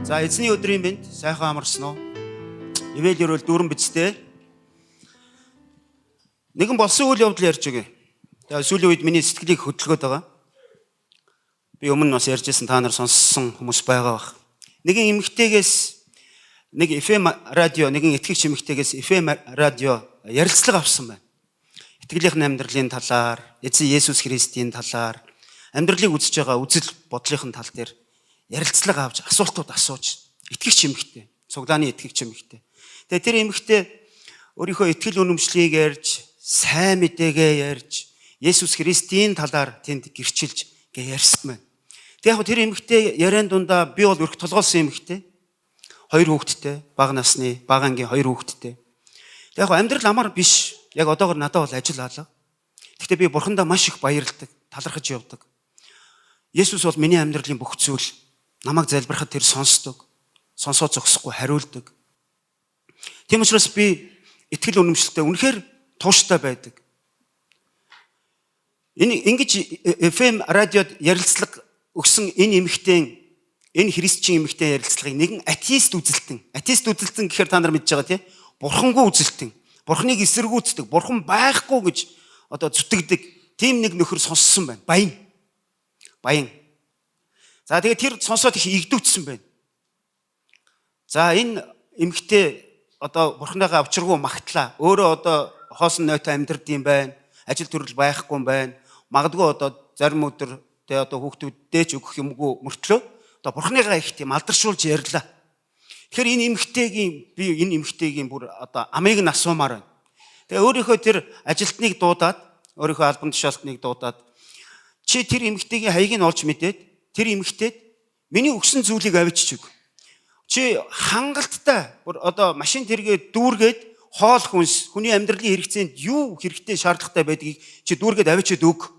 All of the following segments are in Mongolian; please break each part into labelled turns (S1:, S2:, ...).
S1: За эзний өдрийн мэнд сайхан амарсан уу? Ивэл ерөөл дүүрэн бицтэй. Нэгэн болсон үйл явдал ярьж өгье. Тэгээ сүүлийн үед миний сэтгэлийг хөдөлгөөд байгаа. Би өмнө нь бас ярьжсэн та нар сонссон хүмүүс байгаа бах. Нэгэн эмэгтэйгээс нэг FM радио, нэгэн итгэгч эмэгтэйгээс FM радио ярилцлага авсан байна. Итгэлийн амьдралын талаар, эзэн Есүс Христийн талаар, амьдралыг үзэж байгаа үзэл бодлын тал дээр ярилцлага авч асуултууд асууж итгэгч эмэгтэй, цуглааны итгэгч эмэгтэй. Тэгээ тэр эмэгтэй өөрийнхөө итгэл үнэмшлийг ярьж, сайн мэдээгээ ярьж, Есүс Христийн талаар тэнд гэрчилж ярьсан байна. Тэгээ яг тэр эмэгтэй яриан дундаа би бол өрх толгоолсон эмэгтэй. 2 хүүхэдтэй, бага насны, бага ангийн 2 хүүхэдтэй. Тэгээ яг амьдрал амар биш. Яг одоогор надад бол ажил алга. Гэхдээ би бурхандаа маш их баярлдаг, талархаж явдаг. Есүс бол миний амьдралын бүх зүйл. Намайг залбирахад тэр сонсдог. Сонсоо зогсохгүй хариулдаг. Тийм учраас би итгэл үнэмшилтэй үнэхээр тууштай байдаг. Ингэж FM радиод ярилцлага өгсөн энэ эмэгтэй, энэ христчин эмэгтэй ярилцлагыг нэгэн атеист үзэлтэн. Атеист үзэлтэн гэхээр та нар мэдж байгаа тийм. Бурхангүй үзэлтэн. Бурхныг эсэргүүцдэг, бурхан байхгүй гэж одоо зүтгэдэг тийм нэг нөхөр сонссон байна. Баян. За тэгээд тэр сонсоод их игдүүцсэн байна. За энэ эмэгтэй одоо бурхныгаа авчиргүй магтлаа. Өөрөө одоо хоосон нойтой амьдрд юм байна. Ажил төрөл байхгүй юм байна. Магадгүй одоо зарим өдөр тэ одоо хүүхдүүддээ ч өгөх юмгүй мөртлөө одоо бурхныгаа их тийм алдаршуулж ярьлаа. Тэгэхээр энэ эмэгтэйгийн бүр одоо амийг нь асуумаар байна. Тэгээ өөрийнхөө тэр ажилтныг дуудаад, өөрийнхөө албан тушаалтныг дуудаад чи тэр эмэгтэйгийн хаягийг нь олж мэдээд тэр эмэгтэйд миний өгсөн зүйлийг авчиж өг. Чи хангалттай бүр одоо машин тэргээ дүүргээд хоол хүнс, хүний амьдралын хэрэгцээнд юу хэрэгтэй шаардлагатай байдгийг чи дүүргээд авчиж өг.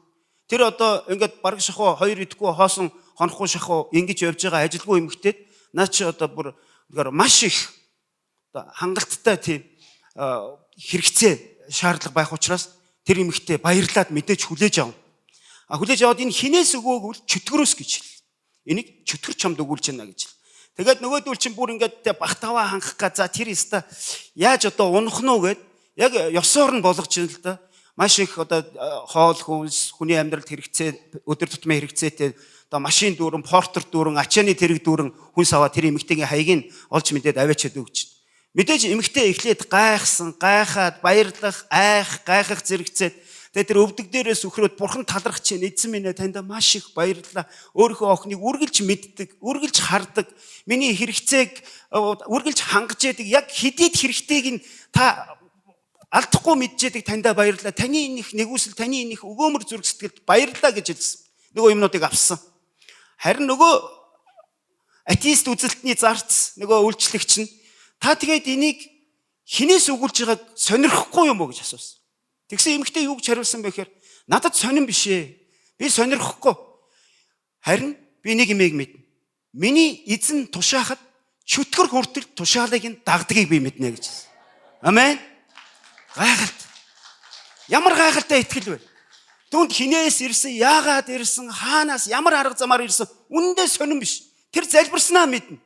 S1: Тэр одоо ингээд бараг шахуу 2 идэхгүй хоосон хонохгүй шахуу ингэж явж байгаа ажилгүй эмэгтэйд наа чи одоо бүр маш их одоо хангалттай тийм хэрэгцээ шаардлага байх учраас тэр эмэгтэй баярлаад мэдээж хүлээж авна. Хүлээж аваад энэ хинээс өгөөгөл чөтгөрөөс гэж хэл. Энийг чөтгөр чамд өгүүлж байна гэж хэл. Тэгээд нөгөөдөл чинь бүр ингээд багтаваа хангах га за тэр өста яаж одоо унах нь уу гэд яг ёсоор нь болгож байна л да. Маш их одоо хоол хүнс, хүний амьдралд хэрэгцээ, өдөр тутмын хэрэгцээтэй одоо машин дүүрэн, портер дүүрэн, ачааны тэрэг дүүрэн хүнс аваад тэр эмэгтэйгийн хаягийг нь олж мэдээд аваачаад өгч. Мэдээж эмэгтэй эхлээд гайхсан, гайхаад, баярлах, гайхах зэрэгцээд тэгээд тэр өвдөг дээрээс өхрөөд бурхан талархаж чинь эзэн минь танд маш их баярлалаа. Өөрийнхөө охиныг үргэлж мэддэг, үргэлж хардаг. Миний хэрэгцээг үргэлж хангаж яадаг. Яг хэдийд хэрэгтэйг нь та алдахгүй мэджээдэг тандаа баярлалаа. Таны энэ их нэгүсэл, таны энэ их өгөөмөр зүрх сэтгэлд баярлалаа гэж хэлсэн. Нөгөө юмнуудыг авсан. Харин нөгөө атеист үзэлтний зарц, нөгөө үйлчлэгч нь та тэгээд энийг хинээс өгүүлж байгааг сонирхгүй юм уу гэж асуусан. Тэгсэн эмэгтэй юу гэж хариулсан бэ гэхээр надад сонирн биш ээ. Би сонирхгүй. Харин би нэг юмыг мэднэ. Миний эзэн тушаахад чөтгөр хүртэл тушаалыг нь дагдгийг би мэднэ гэж хэлсэн. Амен. Гайхалт. Ямар гайхалтай итгэл вэ? Түүнд хинээс ирсэн, яагаад ирсэн, хаанаас ямар арга замаар ирсэн үнэндээ сонирн биш. Тэр залбирснаа мэднэ.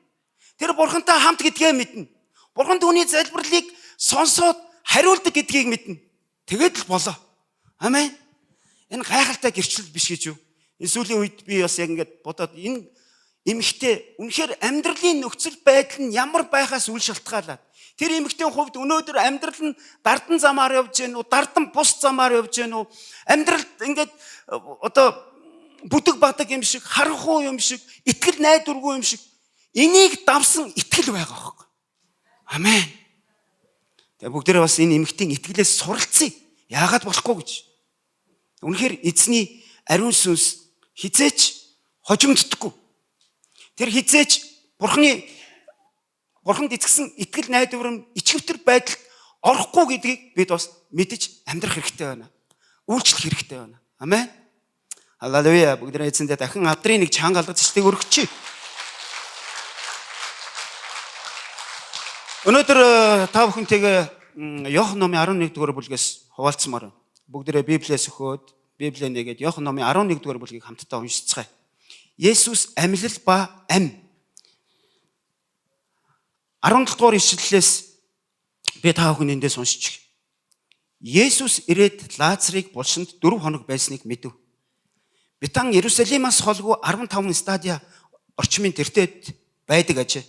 S1: Тэр бурхантай хамт гэдгээ мэднэ. Бурхан түүний залбирлыг сонсоод хариулдаг гэдгийг мэднэ. Тэгээд л болоо. Амен. Энэ гайхалтай гэрчлэл биш гэж юу? Энэ сүүлийн үед би бас яг ингэж бодоод энэ эмэгтэй үнэхээр амьдралын нөхцөл байдал нь ямар байхаас үл шалтгаалаад тэр эмэгтэйн хувьд өнөөдөр амьдрал нь дардан замаар явж гэнэ үү, дардан бус замаар явж гэнэ үү? Амьдрал ингээд одоо бүдэг бадаг юм шиг, харанхуй юм шиг, итгэл найдваргүй юм шиг энийг давсан итгэл байгаа байхгүй. Амен. Тэгээ бүгдээрээ бас энэ эмэгтэйн итгэлээс суралцъя. Яагаад болохгүй гэж. Үнэхээр эзний ариун сүнс хизээч хожимддаггүй. Тэр хизээч бурханд итгэсэн итгэл найдвар ичгэвтер байдалд орохгүй гэдгийг бид бас мэдэж амьдрах хэрэгтэй байна. Үйлчлэх хэрэгтэй байна. Амен. Халелуя. Бүгдээрээ эзэндээ дахин адрын нэг чанга алгаж цэцлийг өргөчье. Өнөөдөр та бүхэнтэйгээ Иохан номын 11 дугаар бүлгээс хуваалцмаар байна. Бүгдээрээ Библиэс өгөөд Библийг нэгээд Иохан номын 11 дугаар бүлгийг хамтдаа уншицгаая. Есүс амьлал ба ам 17 дугаар ишлэлээс би та бүхэн эндээс уншиж. Есүс ирээд Лазарыг булшинд 4 хоног байсныг мэдэв. Битан Иерусалимаас холгүй 15 стадиа орчмын тэртет байдаг ажээ.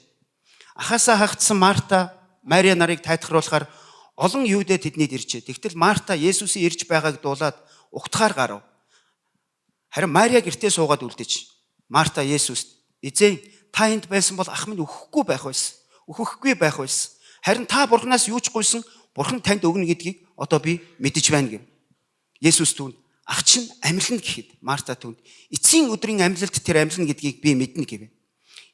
S1: Ахаасаа хагдсан Марта, Мариа нарыг тайтгаруулахаар олон юудэд тэднийд иржээ. Тэгтэл Марта Есүсийн ирж байгааг дуулаад угтахаар гарав. Харин Мариа гэртээ суугаад үлдэж. Марта Есүст "Эзэн, та энд байсан бол ах минь өөхөхгүй байх байсан. Өөхөхгүй байх байсан. Харин та Бурханаас юу ч гуйсан Бурхан танд өгнө гэдгийг одоо би мэдэж байна" гэв. Есүс түүнд "Ах чинь амьлна" гэхэд Марта түүнд "Эцсийн өдрийн амьлалд тэр амьлна гэдгийг би мэднэ" гэв.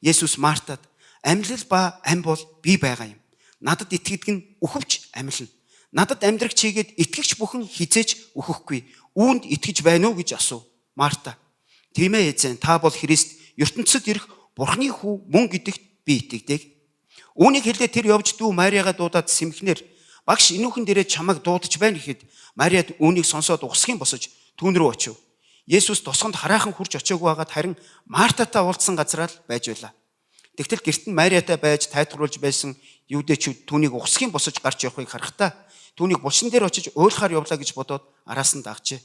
S1: Есүс Мартад "Амьлал ба ам бол би байгаа юм. Надад итгэдэг нь үхвч амьлна. Надад амьдрах чигээд итгэгч бүхэн хизээж үхэхгүй. Үүнд итгэж байна уу гэж асуув. Марта "Тийм ээ эзэн, та бол Христ, ертөнцид ирэх Бурхны хүү мөн гэдэгт би итгэдэг." Үүнийг хэлээд тэр явж дүү Мариагаа дуудаад сэмхнэр "Багш энүүхэн дээрээ чамайг дуудаж байна" гэхэд Мариад үүнийг сонсоод ухсхийн босож түүн рүү очив. Есүс тосгонд хараахан хурж очиагүй байгаад харин Мартатай уулзсан газараа л байж байлаа. Тэгтэл гэрт нь Мариатай байж тайтгаруулж байсан юудэчүүд түүнийг ухсхийн босож гарч явахыг харахтаа түүнийг булшин дээр очиж уйлахаар явлаа гэж бодоод араас нь дагжээ.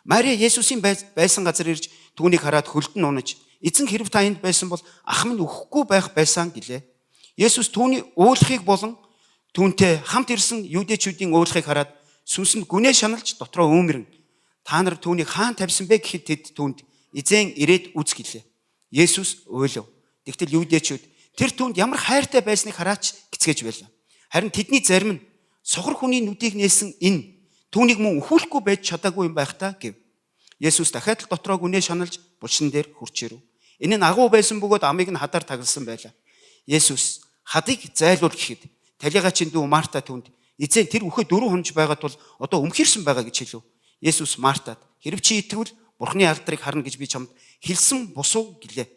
S1: Мариа Есүсийн байсан газар ирж түүнийг хараад хөлдөн унаж "Эзэн, хэрв та энд байсан бол ах минь өөхөхгүй байх байсан" гэлээ. Есүс түүний уйлахыг болон түүнтэй хамт ирсэн юудэчүүдийн уйлахыг хараад сүнсэнд гүнээ шаналж дотроо өөмрөн "Та нар түүнийг хаан тавьсан бэ?" гэхэд тэд түүнд "Эзэн, ирээд үз" гэлээ. Есүс уйлав. Тэгтэл юудэчүүд тэр түүнд ямар хайртай байсныг хараач гисгэж байлаа. Харин тэдний зарим нь "Сохор хүний нүдийг нээсэн энэ түүнийг мөн өхүүлэхгүй байж чадаагүй юм байх та" гэв. Есүс дахиад л дотроо гүнээ шаналж булшин дээр хурч ирэв. Энэ нь агуу байсан бөгөөд амийг нь хадаар тагалсан байлаа. Есүс хадыг зайлуул гэхэд талигаачин дүү Марта түүнд "Эзэн, тэр үхээ 4 хонож байгаа тул одоо өмхирсэн байгаа" гэж хэлв. Есүс Мартад "Хэрв чи итгэвэл Бурхны алдрыг харна гэж би чамд хэлсэн босуу" гэлээ.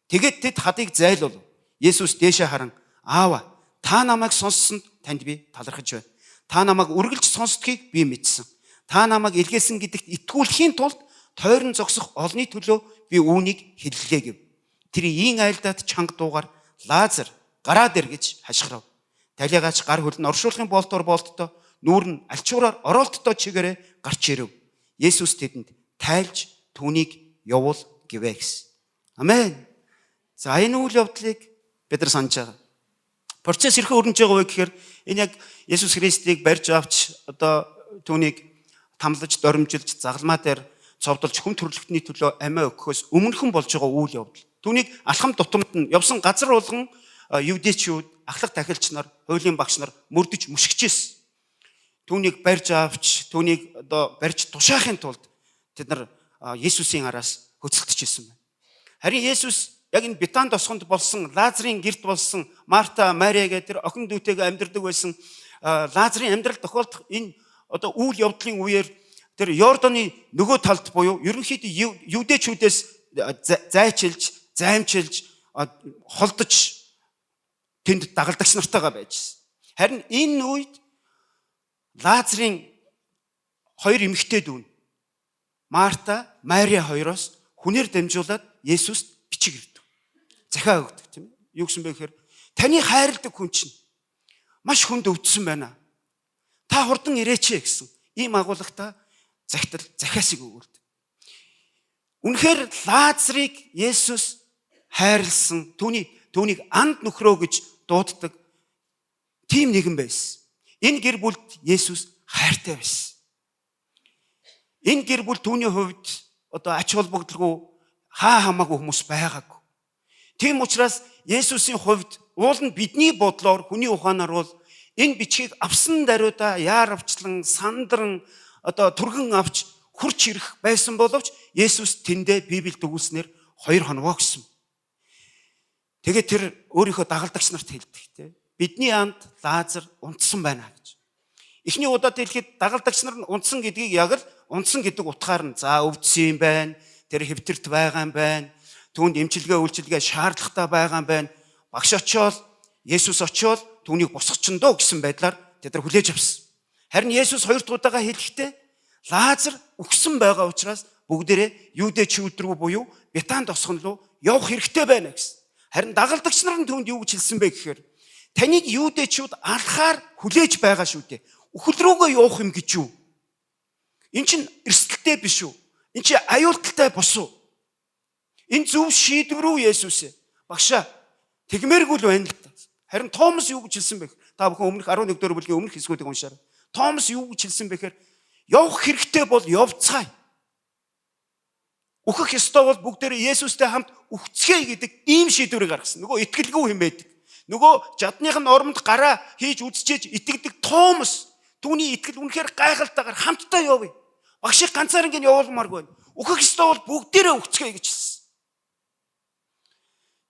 S1: Тэгээд тэд хадыг зайлуул. Есүс дээшээ харан "Аава, та намайг сонссонд танд би талархаж байна. Та намайг үргэлж сонсдгийг би мэдсэн. Та намайг илгээсэн гэдэгт итгүүлэхийн тулд тойрон зогсох олны төлөө би үүнийг хэллээ" гэв. Тэр ийн айлдаад чанга дуугаар "Лазар, гараад ир" гэж хашгирав. Талигаач гар хөл нь оршуулгын болтоор болтдоо, нүүр нь альчуураар ороолтдоо чигээрээ гарч ирэв. Есүс тэдэнд "Тайлж түүнийг явуул" гэвэ гэсэн. Амен. За энэ үйл явдлыг бид нар санаж байгаа. Процесс хэрхэн өрнөж байгаа вэ гэхээр энэ яг Есүс Христийг барьж авч одоо түүнийг тамлаж, доримжилж, загалмаа дээр цовдолж хүн төрлөختний төлөө амиа өгөхөөс өмнөхөн болж байгаа үйл явдал. Түүнийг алхам тутамд нь явсан газар болгон юудэчүүд, ахлах тахилч нар, хуулийн багш нар мөрдөж мөшгөжсэн. Түүнийг барьж авч, түүнийг одоо барьж тушаахын тулд тэд нар Есүсийн араас хөцөлдөж байсан байна. Харин Есүс яг энэ Битан тосгонд болсон Лазарын гэрт болсон Марта, Мариа гэдэг тэр охин дүүтэйгээ амьдардаг байсан Лазарын амьдрал тохиолдох энэ одоо үйл явдлын үеэр тэр Йорданы нөгөө талд буюу ерөнхийдөө юудэчүүдээс зайчилж, займчилж, холдож тэнд дагалдагч нартайгаа байжсэн. Харин энэ үед Лазарын хоёр эмэгтэй дүү Марта, Мариа хоёроос хүнээр дамжуулаад Есүст бичиг ирдэг. Захиа өгдөг тийм ээ. Юу гэсэн бэ гэхээр "Таны хайрладаг хүн чинь маш хүнд өвдсөн байна. Та хурдан ирээч" гэсэн ийм агуулгатай захиасыг өгүүлдэг. Үнэхээр Лазарыг Есүс хайрлсан, түүнийг анд нөхрөө гэж дууддаг тийм нэгэн байсан. Энэ гэр бүлд Есүс хайртай байсан. Энэ гэр бүл түүний хувьд одоо ач холбогдолгүй хамаагүй хүмүүс байгаагүй. Тийм учраас Есүсийн хувьд уул нь бидний бодлоор, хүний ухаанаар бол энэ бичгийг авсан даруйда яаравчлан, сандран одоо түргэн авч хурч ирэх байсан боловч Есүс тэндээ Библиэд өгүүлснээр 2 хоногоо гэсэн. Тэгээд тэр өөрийнхөө дагалдагч нарт хэлдэг тийм. "Бидний анд Лазар унтсан байна" гэж. Эхний удаад хэлэхэд дагалдагч нар нь унтсан гэдгийг яг л унтсан гэдэг утгаар нь өвдсөн юм байна. Тэр хэвтэрт байгаа юм байна. Түүнд эмчилгээ үйлчилгээ шаардлагатай байгаа юм байна. Багш очиод Есүс очиод түүнийг босгочихно доо гэсэн байдлаар тэд нар хүлээж авсан. Харин Есүс 2 дахь удаага хэлэхдээ Лазар үхсэн байгаа учраас бүгдээрээ юудэчүүд рүү буюу Битан тосгон руу явах хэрэгтэй байна гэсэн. Харин дагалдагч нар нь түүнд юу гэж хэлсэн бэ гэхээр Таныг юудэчүүд алхаар хүлээж байгаа шүү дээ. Үхэл рүүгээ явах юм гэж юу? Эн чинь эрсдэлтэй биш үү? Эн чинь аюултай бус уу? Энэ зөв шийдвэр үү Есүс? Багшаа тэгмээргүй л байна л та. Харин Томас юу гэж хэлсэн бэ? Та бүхэн өмнөх 11 дэх бүлгийн өмнөх хэсгүүдийг уншаарай. Томас юу гэж хэлсэн бэхээр явах хэрэгтэй бол явцгаая. Үхэх ёстой бол бүгдээрээ Есүстэй хамт үхцгээе гэдэг ийм шийдвэрийг гаргасан. Нөгөө итгэлгүй юм байдаг. Нөгөө жадных нь ормонд гараа хийж үдчээж итгэдэг Томас түүний итгэл үнэхээр гайхалтайгаар хамтдаа явъя. Багшийг ганцаар ингэ явуулмааргүй байна. Үхэх ёстой бол бүгдээрээ үхцгээе гэж хэлсэн.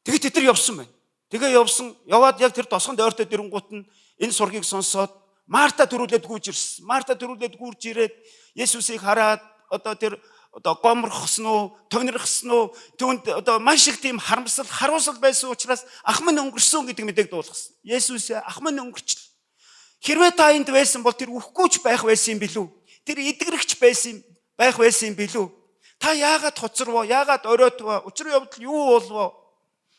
S1: Тэгээд тэд нар явсан байна. Тэгээ явсан, яваад яг тэр тосгонд ойртой дэрэнгуут нь энэ сургийг сонсоод Марта төрүүлээд гүйж ирсэн. Марта төрүүлээд гүйж ирээд Есүсийг хараад гомрохсон уу, тонирхсон уу, түүнд маш их тийм харуусал байсан учраас ах минь өнгөрсөн гэдэг мэдээг дуулгасан. Есүс ах минь өнгөрчлөө. Хэрвээ та энд байсан бол тэр үхгүйч байх байсан юм билүү? Тэр эдгэрэгч байх байсан юм билүү? Та яагаад хоцорвоо? Яагаад оройтвоо? Учир явдал юу болвоо?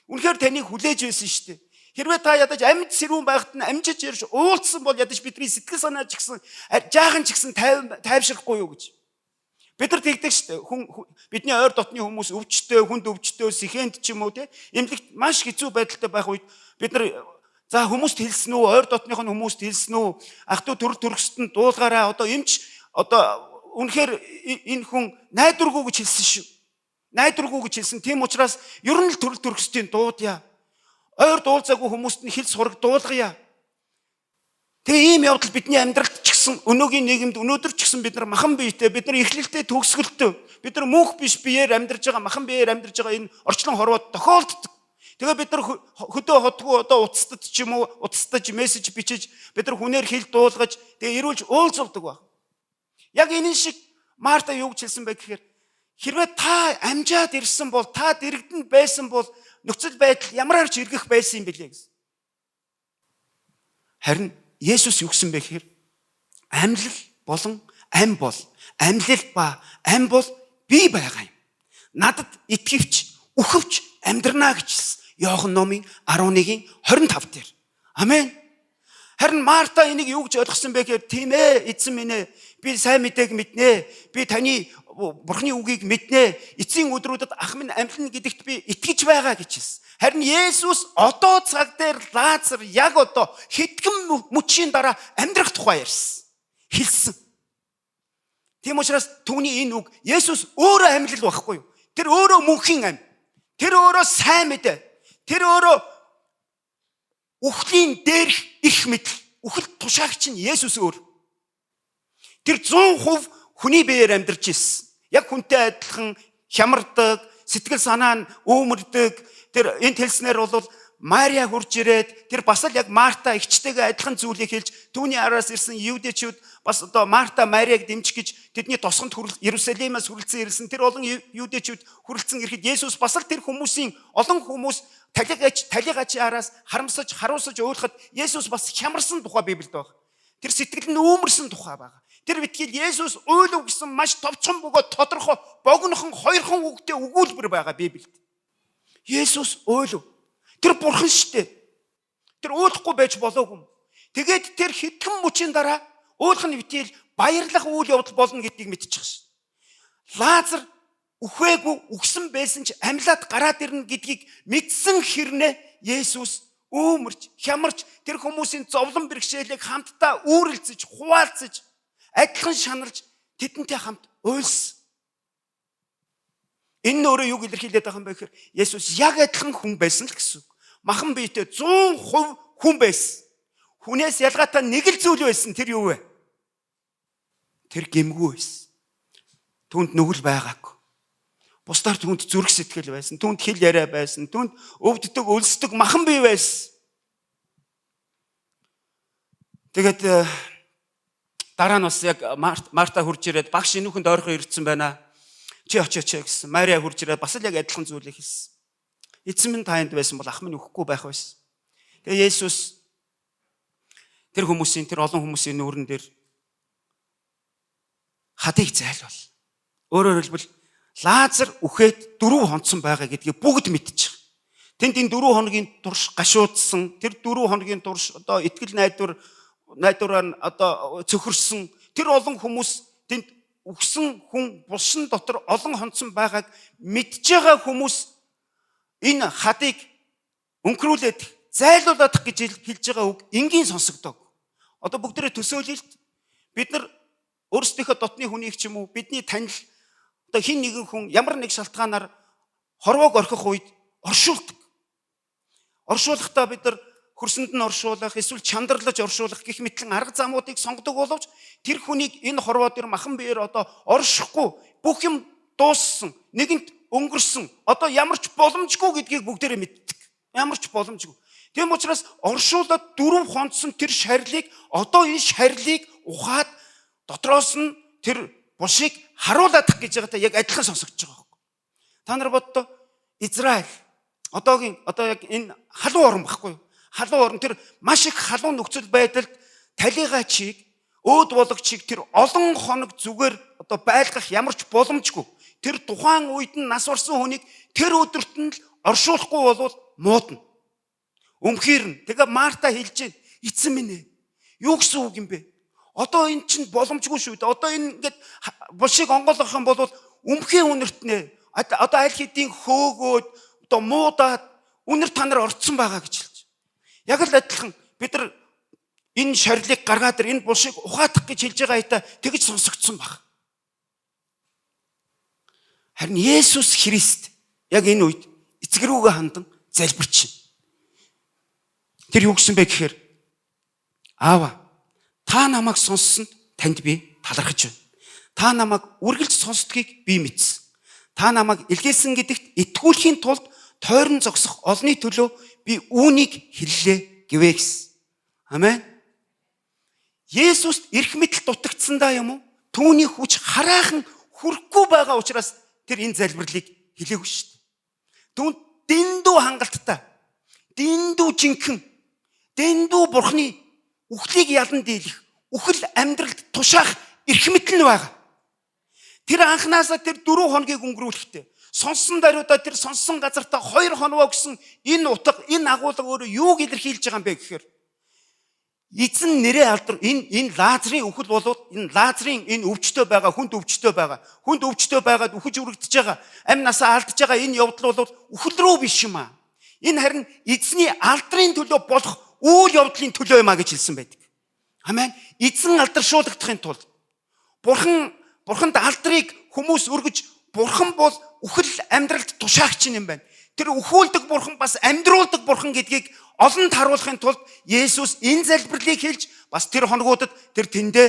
S1: Үнэхээр таныг хүлээж байсан шүү дээ. Хэрвээ та ядаж амьд сэрүүн байхад нь амжиж ярьж уулцсан бол ядаж бидний сэтгэл санаа ч гэсэн жаахан ч гэсэн тайвширахгүй юу гэж. Бид нар тэгдэг шүү дээ. Бидний ойр дотны хүмүүс өвчтөе, хүнд өвчтөе, сэхэнд ч юм уу те. Эмнэлэгт маш хэцүү байдалтай байх үед бид нар за хүмүүст хэлсэн үү, ойр дотных нь хүмүүст хэлсэн үү, ах トゥ төрөл төрөсөнд дуулгаараа үнэхээр энэ хүн найдваргүй гэж хэлсэн шүү. Найдваргүй гэж хэлсэн. Тийм учраас ер нь л төрөл төрөсдийн дуудъя. Ойр дуулзаагүй хүмүүст нь хэл сураг дуулгая. Тэгээ ийм явдал бидний амьдралд ч гэсэн өнөөгийн нийгэмд өнөөдөр ч гэсэн бид нар махан биетэй, бид нар эхлэлтэй төгсгөлтэй, бид нар мөнх биш биеэр амьдарж байгаа, махан биеэр амьдарж байгаа энэ орчлон хорвоод тохиолддог. Тэгээ бид нар хөдөө хотгүй уцтад ч юм уу, уцтаж мессеж бичиж бид нар хүнээр хэл дуулгаж тэгээ ирүүлж уулзуулдаг баг. Яг энэ шиг Марта юу гэж хэлсэн бэ гэхээр хэрвээ та амжаад ирсэн бол, та дэрэгдэнд байсан бол нөхцөл байдал ямараар ч эргэх байсан юм билээ гэсэн. Харин Есүс юу гэсэн бэ гэхээр амьлал болон ам бол, амьлал ба ам бол би байгаа юм. Надад итгэвч, үхвч амьдрнаа гэж хэлсэн. Иохан номын 11:25 дээр. Амен. Харин Марта энийг юу гэж ойлгосон бэ гэхээр тийм ээ эзэн минь ээ, би сайн мэдээг мэднэ. Би таны Бурхны үгийг мэднэ. Эцсийн өдрүүдэд ах минь амьлна гэдэгт би итгэж байгаа гэж хэлсэн. Харин Есүс одоо цаг дээр Лазар яг одоо хэдхэн мөчийн дараа амьдрах тухай ярьсан. Хэлсэн. Тийм учраас түүний энэ үг Есүс өөрөө амьлал байхгүй юу? Тэр өөрөө мөнхийн ам. Тэр өөрөө сайн мэдээ. Тэр өөрөө үхлийн дээрх их мэдл. Үхэл тушаагч нь Есүс өөр. Тэр 100% хүний биеэр амьдарч ирсэн. Яг хүнтэй адилхан хямардаг, сэтгэл санаа нь өөмөрдөг. Тэр энд хэлснээр бол Мария хурж ирээд тэр бас л яг Марта эгчтэйгээ адилхан зүйлийг хэлж түүний араас ирсэн юудэчүүд бас одоо Марта Мариаг дэмжих гэж тэдний тосгонд Иерусалимаас хүрэлцэн ирсэн. Тэр олон юудэчүүд хүрэлцэн ирэхэд Есүс бас л тэр хүмүүсийн олон хүмүүс талигачийн араас харамсаж харуусаж уйлахад Есүс бас хямарсан тухай Библиэд байна. Тэр сэтгэл нь өөмөрсөн тухай байна. Тэр битгий Есүс уйлав гэсэн маш товчхон бөгөөд тодорхой богинохон хоёрхон үгтэй өгүүлбэр байгаа Библиэд. Есүс уйлав. Тэр бурхан шүү дээ. Тэр уулахгүй байж болоогүй. Тэгээд тэр хэдхэн мөчийн дараа уулах нь битэл баярлах үйл явдал болно гэдгийг мэдчих шээ. Лазар үхвээгүй үхсэн байсан ч амьлаад гараад ирнэ гэдгийг мэдсэн хэрнээ Есүс өөмөрч, хямарч тэр хүмүүсийн зовлон бэрхшээлийг хамтдаа үүрэлцэж, хуваалцаж, адилхан шаналж тэдэнтэй хамт уйлсан. Энэ нь өөрөө юг илэрхийлээд байгаа юм бэ гэхээр Есүс яг адилхан хүн байсан л гэсэн. Махан биетэй 100% хүн байсан. Хүнээс ялгаатай нэг л зүйл байсан. Тэр юу вэ? Тэр гэмгүй байсан. Түүнд нүгэл байгаагүй. Бусдаар түүнд зүрх сэтгэл байсан. Түүнд хэл яриа байсан. Түүнд өвддөг, өлсдөг махан бие байсан. Тэгээд дараа нь бас яг Марта хурж ирээд багш энүүхэнд ойрхон ирсэн байна. Чи очооч гэсэн. Мария хурж ирээд бас л яг адилхан зүйлийг хэлсэн. Эзэн минь танд байсан бол ах минь өхгүй байх байсан. Тэгээ Есүс тэр хүмүүсийн, тэр олон хүмүүсийн нүүрэн дээр хадыг зайлвал. Өөрөөр хэлбэл Лазар үхээд 4 хонцсон байгаа гэдгийг бүгд мэдчих. Тэнд энэ 4 хоногийн турш гашуудсан. Тэр 4 хоногийн турш одоо итгэл найдвараар одоо цөхөрсөн. Тэр олон хүмүүс тэнд үхсэн хүн булшин дотор олон хонцсон байгааг мэдж байгаа хүмүүс энэ хадыг өнгөрүүлээд зайлуулах гэж хэлж байгаа үг энгийн сонсогдог. Одоо бүгдээрээ төсөөлөлт бид нар өөрсдийнхөө дотны хүнийг ч юм уу бидний танил одоо хин нэгэн хүн ямар нэг шалтгаанаар хорвоог орхих үед оршуулдаг. Оршуулахдаа бид нар хөрсөнд нь оршуулах, эсвэл чандарлаж оршуулах гэх мэтлэн арга замуудыг сонгодог боловч тэр хүнийг энэ хорвоо дээр махан биеэр одоо оршихгүй бүх юм дууссан, нэгэнт өнгөрсөн, одоо ямар ч боломжгүй гэдгийг бүгдээрээ мэддэг. Ямар ч боломжгүй. Тийм учраас оршуулад 4 хонцсон тэр шарилыг одоо энэ шарилыг ухаад дотроос нь тэр булшийг харуулах гэж байгаатай яг адилхан сонсогдож байгаа юм. Та нар боддоо Израиль одоо яг энэ халуун орн баггүй юу? Халуун орн тэр маш их халуун нөхцөл байдалд талигаа чиг, өөд бологчийг тэр олон хоног зүгээр одоо байлгах ямар ч боломжгүй. Тэр тухайн үед нь нас орсон хүнийг тэр өдөрт нь л оршуулахгүй болвол муудна. Өмхийрнэ. Тэгээ Марта хэлж байна. Эцэн минь ээ. Юу гэсэн үг юм бэ? Одоо энэ чинь боломжгүй шүү дээ. Одоо энэ ингээд булшиг онгойлгох юм бол өмхийн үнэртнэ. Одоо аль хэдийн хөөгөөд одоо муудаад үнэр та нар орцсон байгаа гэж хэлж. Яг л адилхан бид нар энэ шарилыг гаргаад энэ булшиг ухаадах гэж хэлж байгаа хэвээр тэгж сонсогдсон баг. Харин Есүс Христ яг энэ үед эцэг рүүгээ хандан залбирч байна. Тэр юу гэсэн бэ гэхээр Аава, та намайг сонссон танд би талархаж байна. Та намайг үргэлж сонсдгийг би мэдсэн. Та намайг илгээсэн гэдэгт итгүүлэхийн тулд тойрон зогсох олны төлөө би үүнийг хэллээ гэвэ гэсэн. Амен. Есүст эрх мэдэл дутагдсандаа юм уу? Түүний хүч хараахан хүрэхгүй байгаа учраас тэр энэ залбирлыг хэлээгүй шүү дээ. Түүнд дэндүү хангалттай, дэндүү жинхэнэ, дэндүү бурхны үхлийг ялан дийлэх, үхэл амьдралд тушаах эрх мэдэл нь байгаа. Тэр анханасаа тэр 4 хоногийг өнгөрүүлэхдээ сонсон даруйдаа тэр сонсон газартаа 2 хоноо гэсэн энэ утга, энэ агуулга өөрөө юуг илэрхийлж байгаа юм бэ гэхээр эзэн нэрээ алдар энэ Лазарын үхэл болоод энэ Лазарын энэ өвчтөй байгаа хүнд өвчтөй байгаад үхэж үрэгдэж байгаа амь насаа алдж байгаа энэ явдал бол үхэл рүү биш юм аа. Энэ харин эзний алдрын төлөө болох үйл явдлын төлөө юм а гэж хэлсэн байдаг. Амен. Эзэн алдаршуулгадахын тулд бурханд алдрыг хүмүүс өргөж бурхан бол үхэл амьдралд тушаагч юм байна. Тэр өхүүлдэг бурхан бас амьдруулдаг бурхан гэдгийг олонд харуулахын тулд Есүс энэ залбирлыг хэлж бас тэр хоногудад тэр тэндээ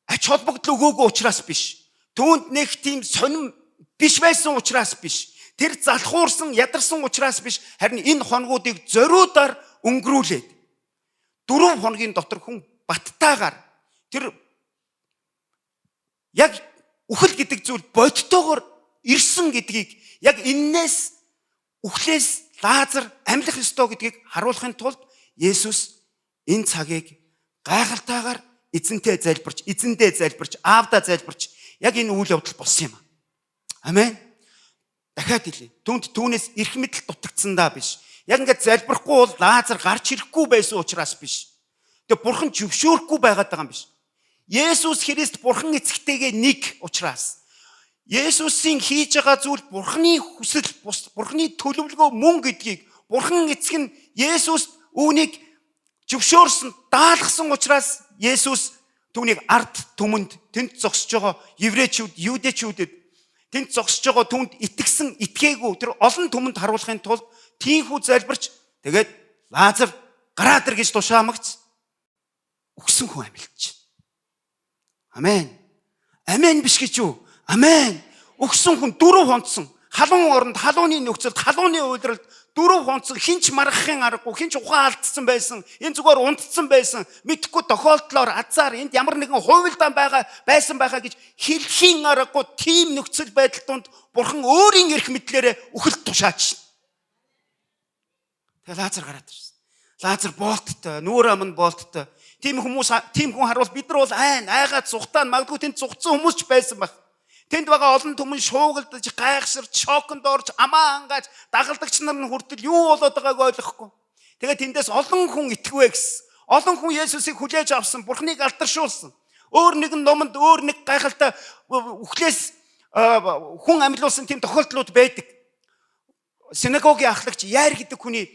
S1: ач холбогдол өгөөгүй учраас биш. Түүнд нэг тийм сонирм биш байсан учраас биш. Тэр залхуурсан, ядарсан учраас биш. Харин энэ хоногуудыг зориудаар өнгөрүүлээд 4 хоногийн дотор хүн баттайгаар тэр яг үхэл гэдэг зүйл бодтойгоор ирсэн гэдгийг яг эннээс үхлээс Лазар амьлах ёстой гэдгийг харуулахын тулд Есүс энэ цагийг гайхалтайгаар эзэндээ залбирч, аавдаа залбирч яг энэ үйл явдал болсон юм. Амен. Дахиад хэлье. Түүнээс эрх мэдэл дутагдсандаа биш. Яг ингээд залбирахгүй бол Лазар гарч ирэхгүй байсан учраас биш. Тэгээ бурхан зөвшөөрөхгүй байгаад байгаа юм биш. Есүс Христ бурхан эцэгтэйгээ нэг учраас Есүсийн хийж байгаа зүйл бурханы хүсэл, бурханы төлөвлөгөө мөн гэдгийг бурхан эцэг нь Есүст үүнийг зөвшөөрсөн, даалгасан учраас Есүс түүнийг ард түмэнд тэнд зогсож байгаа еврейчүүд, юудэчүүдэд тэнд зогсож байгаа түүнд итгэсэн, итгээгүй тэр олон түмэнд харуулахын тулд тийхүү залбирч тэгээд Лазар гараад ир гэж тушаамагц өгсөн хүн амилж. Амен. Амен биш гэж юу? Амен. Өгсөн хүн 4 хонцсон. Халуун оронд, халууны нөхцөлд, халууны уйлралд 4 хонцсон хинч маргахын аргагүй, хинч ухаан алдсан байсан. Энэ зүгээр унтцсан байсан. Мэдхгүй тохиолдлоор азар энд ямар нэгэн хувилдаан байсан байгаа гэж хэлхийн аргагүй тийм нөхцөл байдал донд бурхан өөрийн эрх мэдлээрээ үхэлд тушаач. Тэгээ Лазар гараад ирсэн. Лазар болттой, нүүр амн болттой. Тийм хүн харуул бид нар бол айгаад зүхтаа магадгүй тэнд зүхтсан хүмүүс ч байсан баг. Тэнд байгаа олон түмэн шуугалдаж, гайхширч, шоконд орж, амаа ангааж, дагалдагч нар нь хүртэл юу болоод байгааг ойлгохгүй. Тэгээд тэндээс олон хүн итгэвэ гэсэн. Олон хүн Есүсийг хүлээж авсан, Бурхныг алдаршуулсан. Өөр нэгэн номонд өөр нэг гайхалтай үхлээс хүн амьлуулсан тийм тохиолдлууд байдаг. Синагогийн ахлагч Яир гэдэг хүний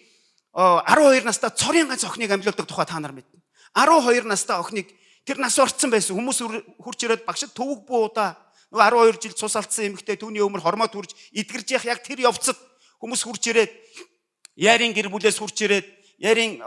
S1: 12 настай цорын ганц охиныг амьлуулдаг тухай та нар мэднэ. 12 настай охиныг тэр нас орцсон байсан. Хүмүүс хурж ирээд багшд төвөг буудаа. 12 жил цус алдсан эмэгтэй түүний өмөр хормоо түрж эдгэрж явах яг тэр явцад хүмүүс хурж ирээд Яирын гэр бүлээс хурж ирээд Яирын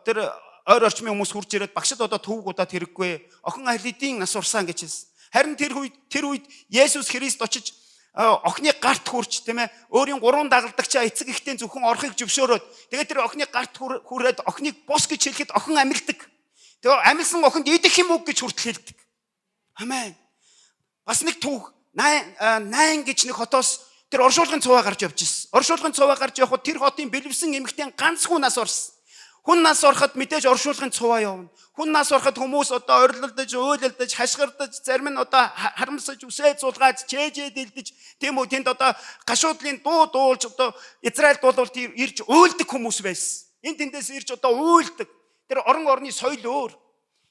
S1: тэр ойр орчмын хүмүүс хурж ирээд багшд төвөг удаад хэрэггүй. Охин Алидийн нас урсан гэж хэлсэн. Харин тэр үед Есүс Христ очиж охины гарт хүрч тийм ээ өөрийн 3 дагалдагчаа эцэг ихтэй зөвхөн орохыг зөвшөөрөөд тэгээд тэр охины гарт хүрээд охиныг бос гэж хэлэхэд охин амилдаг. Тэгээ амилсан охинд идэх юм уу гэж хүртэл хэлдэг. Амен. Бас нэг түүх 8 гэж нэг хотоос тэр оршуулгын цуваа гарч явж ирсэн. Оршуулгын цуваа гарч явхад тэр хотын бэлэвсэн эмэгтэй ганц хүн нас орсон. Хүн нас ороход мэдээж оршуулгын цуваа явна. Хүн нас ороход хүмүүс ойрлолдож, уйлалдаж, хашгирдаж, зарим нь харамсаж, үсээ зулгааж, чэжээ дэлдэж, тийм үү тэнд гашуудлын дуу дуулж Израиль дуулалт ирж уйлдаг хүмүүс байсан. Энд тэндээс ирж уйлдаг. Тэр орны соёл өөр.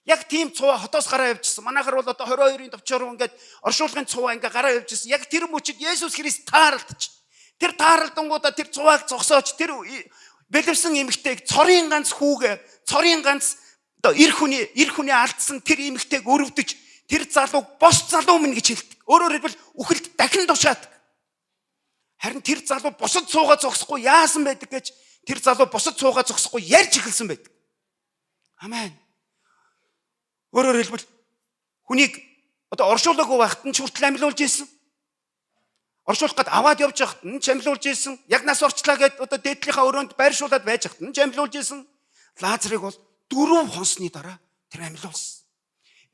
S1: Яг тийм цуваа хотоос гараа явжсэн. Манайхаар бол 22-ын товчоор ингээд оршуулгын цуваа ингээд гараа явжсэн. Яг тэр мөчид Есүс Христ тааралдаж. Тэр тааралдангуудаа тэр цувааг зогсоож тэр бэлэвсэн эмэгтэйг цорын ганц хүүгээ, цорын ганц эр хүний алдсан тэр эмэгтэйг өрөвдөж тэр залууг бос залуу минь гэж хэлдэг. Өөрөөр хэлбэл үхэлд дахин тушаадаг. Харин тэр залуу босод цуугаа зогсохгүй яасан байдаг гэж тэр залуу босод цуугаа зогсохгүй ярьж эхэлсэн байдаг. Амен. Өөрөөр хэлбэл хүнийг оршуулаагүй байхад нь ч хүртэл амьлуулж ийсэн. Оршуулах гээд аваад явж байхад нь ч амьлуулж ийсэн. Яг нас орчлаа гэд дээдлийнхаа өрөөнд байршуулад байж байхад нь ч амьлуулж ийсэн. Лазарыг бол 4 хонсны дараа тэр амьлуулсан.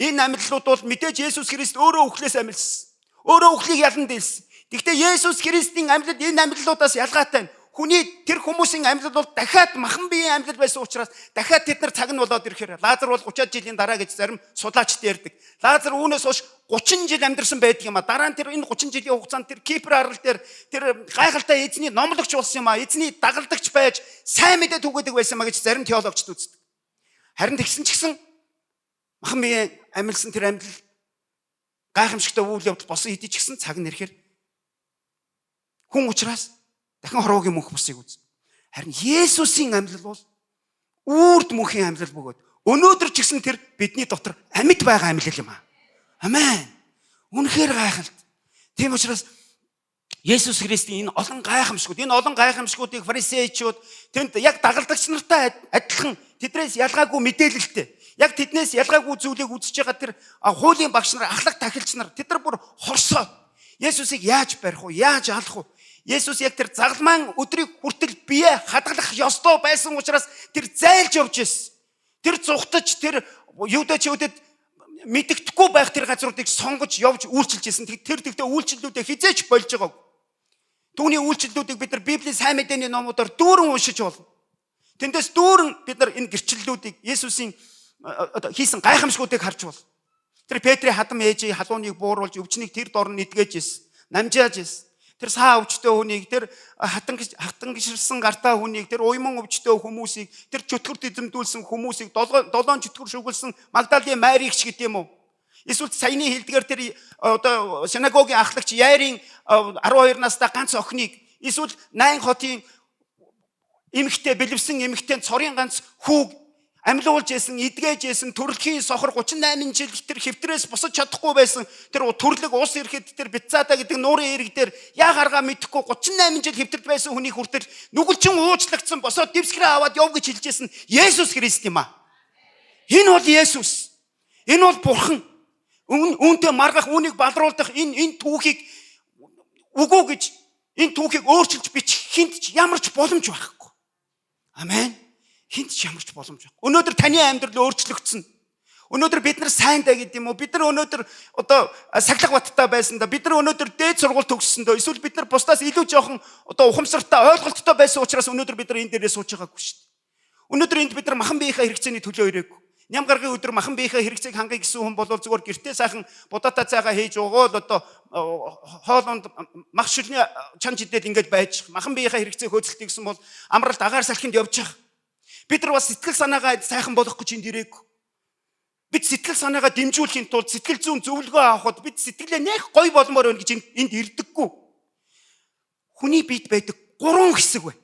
S1: Энэ амьдлууд бол мэдээж Есүс Христ өөрөө үхлээс амьлсан. Өөрөө үхлийг ялан дийлсэн. Гэхдээ Есүс Христийн амьлал энэ амьдлуудаас ялгаатай нь хүний тэр хүмүүсийн амьлал бол дахиад махан биеийн амьлал байсан учраас дахиад тэд нар цаг нь болоод ирэхээр Лазар бол 30 жилийн дараа гэж зарим судлаачд ярьдаг. Лазар үүнээс хойш 30 жил амьдарсан байдаг юм а. Дараа нь тэр энэ 30 жилийн хугацаанд тэр Кипр арал дээр тэр гайхалтай эзний номлогч болсон юм а. Эзний дагалдагч байж сайн мэдээ түгээдэг байсан маа гэж зарим теологчд үздэг. Харин тэгсэн ч гэсэн махан биеийн амьлсан тэр амьлал гайхамшигтай үйл явдал босон хэдий ч гэсэн цаг нь ирэхээр хүн учраас дахин хорвоогийн мөнх бусыг үз. Харин Есүсийн амьлал бол үрд мөнхийн амьлал бөгөөд өнөөдөр ч гэсэн тэр бидний дотор амьд байгаа амьлал юм аа. Амен. Үнэхээр гайхалтай. Тийм учраас Есүс Христийн энэ олон гайхамшгуудыг фарисеучуд тэнд яг дагалдагч нартай адилхан тэднээс ялгаагүй мэдээлэлтэй. Яг тэднээс ялгаагүй зүйлийг үзэж байгаа тэр хуулийн багш нар, ахлах тахилч нар тэд нар бүр хорсоод Есүсийг яаж барих вэ? Яаж алах вэ? Есүс яг тэр загламан өдрийг хүртэл бие хадгалах ёстой байсан учраас тэр зайлж явж ирсэн. Тэр зүхтаж тэр юудэд мэддэхгүй байх тэр газруудыг сонгож явж үйлчилж ирсэн. Тэгтээ үйлчлэлүүдээ хизээч болж байгааг. Түүний үйлчлэлүүдийг бид нар Библийн сайн мэдээний номуудаар дүүрэн уншиж болно. Тэндээс дүүрэн бид нар энэ гэрчлэлүүдийг Есүсийн хийсэн гайхамшгуудыг харж болно. Тэр Петрийн хадам ээжийн халууныг бууруулж өвчнийг тэр дор нь эдгэж ирсэн. Намжааж ирсэн. Тэр саа өвчтөе хүнийг, тэр хатан гişрсэн гартаа хүнийг, тэр уйман өвчтөе хүмүүсийг, тэр чөтгөрт эзэмдүүлсэн хүмүүсийг, 7 чөтгөр шүглсэн Магдалийн Марийг ч гэдэм юм уу. Эсвэл саяны хэлдгээр тэр синагогийн ахлагч Яирын 12 настай ганц охиныг, эсвэл 8 хотын эмэгтэй бэлэвсэн эмэгтэй цорын ганц хүүг амьлуулж ийсэн, эдгэж ийсэн, төрөлхийн сохор 38 жил тэр хэвтрээс босож чадахгүй байсан. Тэр төрлөг уус ирэхэд тэр Бицаада гэдэг нуурын эрэг дээр яа гаргаа мэдэхгүй 38 жил хэвтэрд байсан хүний хүртэл нүгэлчин уучлагдсан босоод дэвсгэрээ аваад яв гэж хэлж ийсэн Есүс Христ юм аа. Энэ бол Есүс. Энэ бол Бурхан. Үүнтэй маргах, үүнийг балруулдах энэ түүхийг үгүй гэж энэ түүхийг өөрчилж бичих хинт ч ямар ч боломж байхгүй. Амен. Хинт ч ямар ч боломж байхгүй. Өнөөдөр таны амьдрал өөрчлөгдсөн. Өнөөдөр бид нар сайндаа гэдэг юм уу? Бид нар өнөөдөр сахилах баттай байсан да. Бид нар өнөөдөр дээд сургууль төгссөн дөө. Эсвэл бид нар бусдаас илүү жоохон ухамсартай, ойлголттой байсан учраас өнөөдөр бид нар энэ дээрээ сууж байгаагүй шүү дээ. Өнөөдөр энд бид нар махан биеийнхээ хэрэгцээний төлөө ирээгүй. Ням гаргийн өдөр махан биеийнхээ хэрэгцээг хангая гэсэн хүн бол зүгээр гэртээ сайхан будаатай цайгаа хийж угаал одоо хоолонд мах шүлний чанж идээд ингэж байж махан биеийнхээ хэрэгцээг хөөцөлтөй гэсэн бол амралт агаар салхинд явж байгаа. Бид нар бас сэтгэл санаагаа сайхан болгох гэж энд ирээгүй. Бид сэтгэл санаагаа дэмжүүлэхийн тулд сэтгэл зүйн зөвлөгөө авахд бид сэтгэлээ нэх гоё болмоор байна гэж энд ирдэггүй. Хүний биед байдаг 3 хэсэг бай.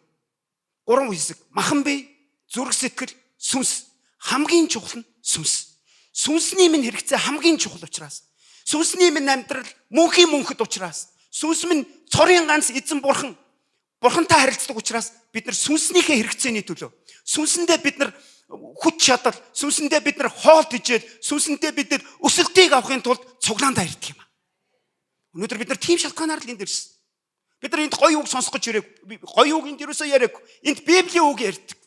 S1: 3 хэсэг. Махан бие, зүрх сэтгэл, сүнс. Хамгийн чухал нь сүнс. Сүнсний минь хэрэгцээ хамгийн чухал учраас. Сүнсний минь амьдрал мөнхийн мөнхөд учраас. Сүнс минь цорын ганц эзэн бурхан. Бурхантай харилцдаг учраас бид нар сүнснийхээ хэрэгцээний төлөө. Сүнсэндээ бид нар хүч чадал, сүнсэндээ бид нар хоол тижэл, сүнсэндээ бид нар өсөлтийг авахын тулд цуглаандаа ирдэг юм аа. Өнөөдөр бид нар тийм шалтгаанаар л энд ирсэн. Бид нар энд гоё үг сонсох гэж ирээгүй. Гоё үг энд юусоо яриаггүй. Энд Библийн үг ярьдаг.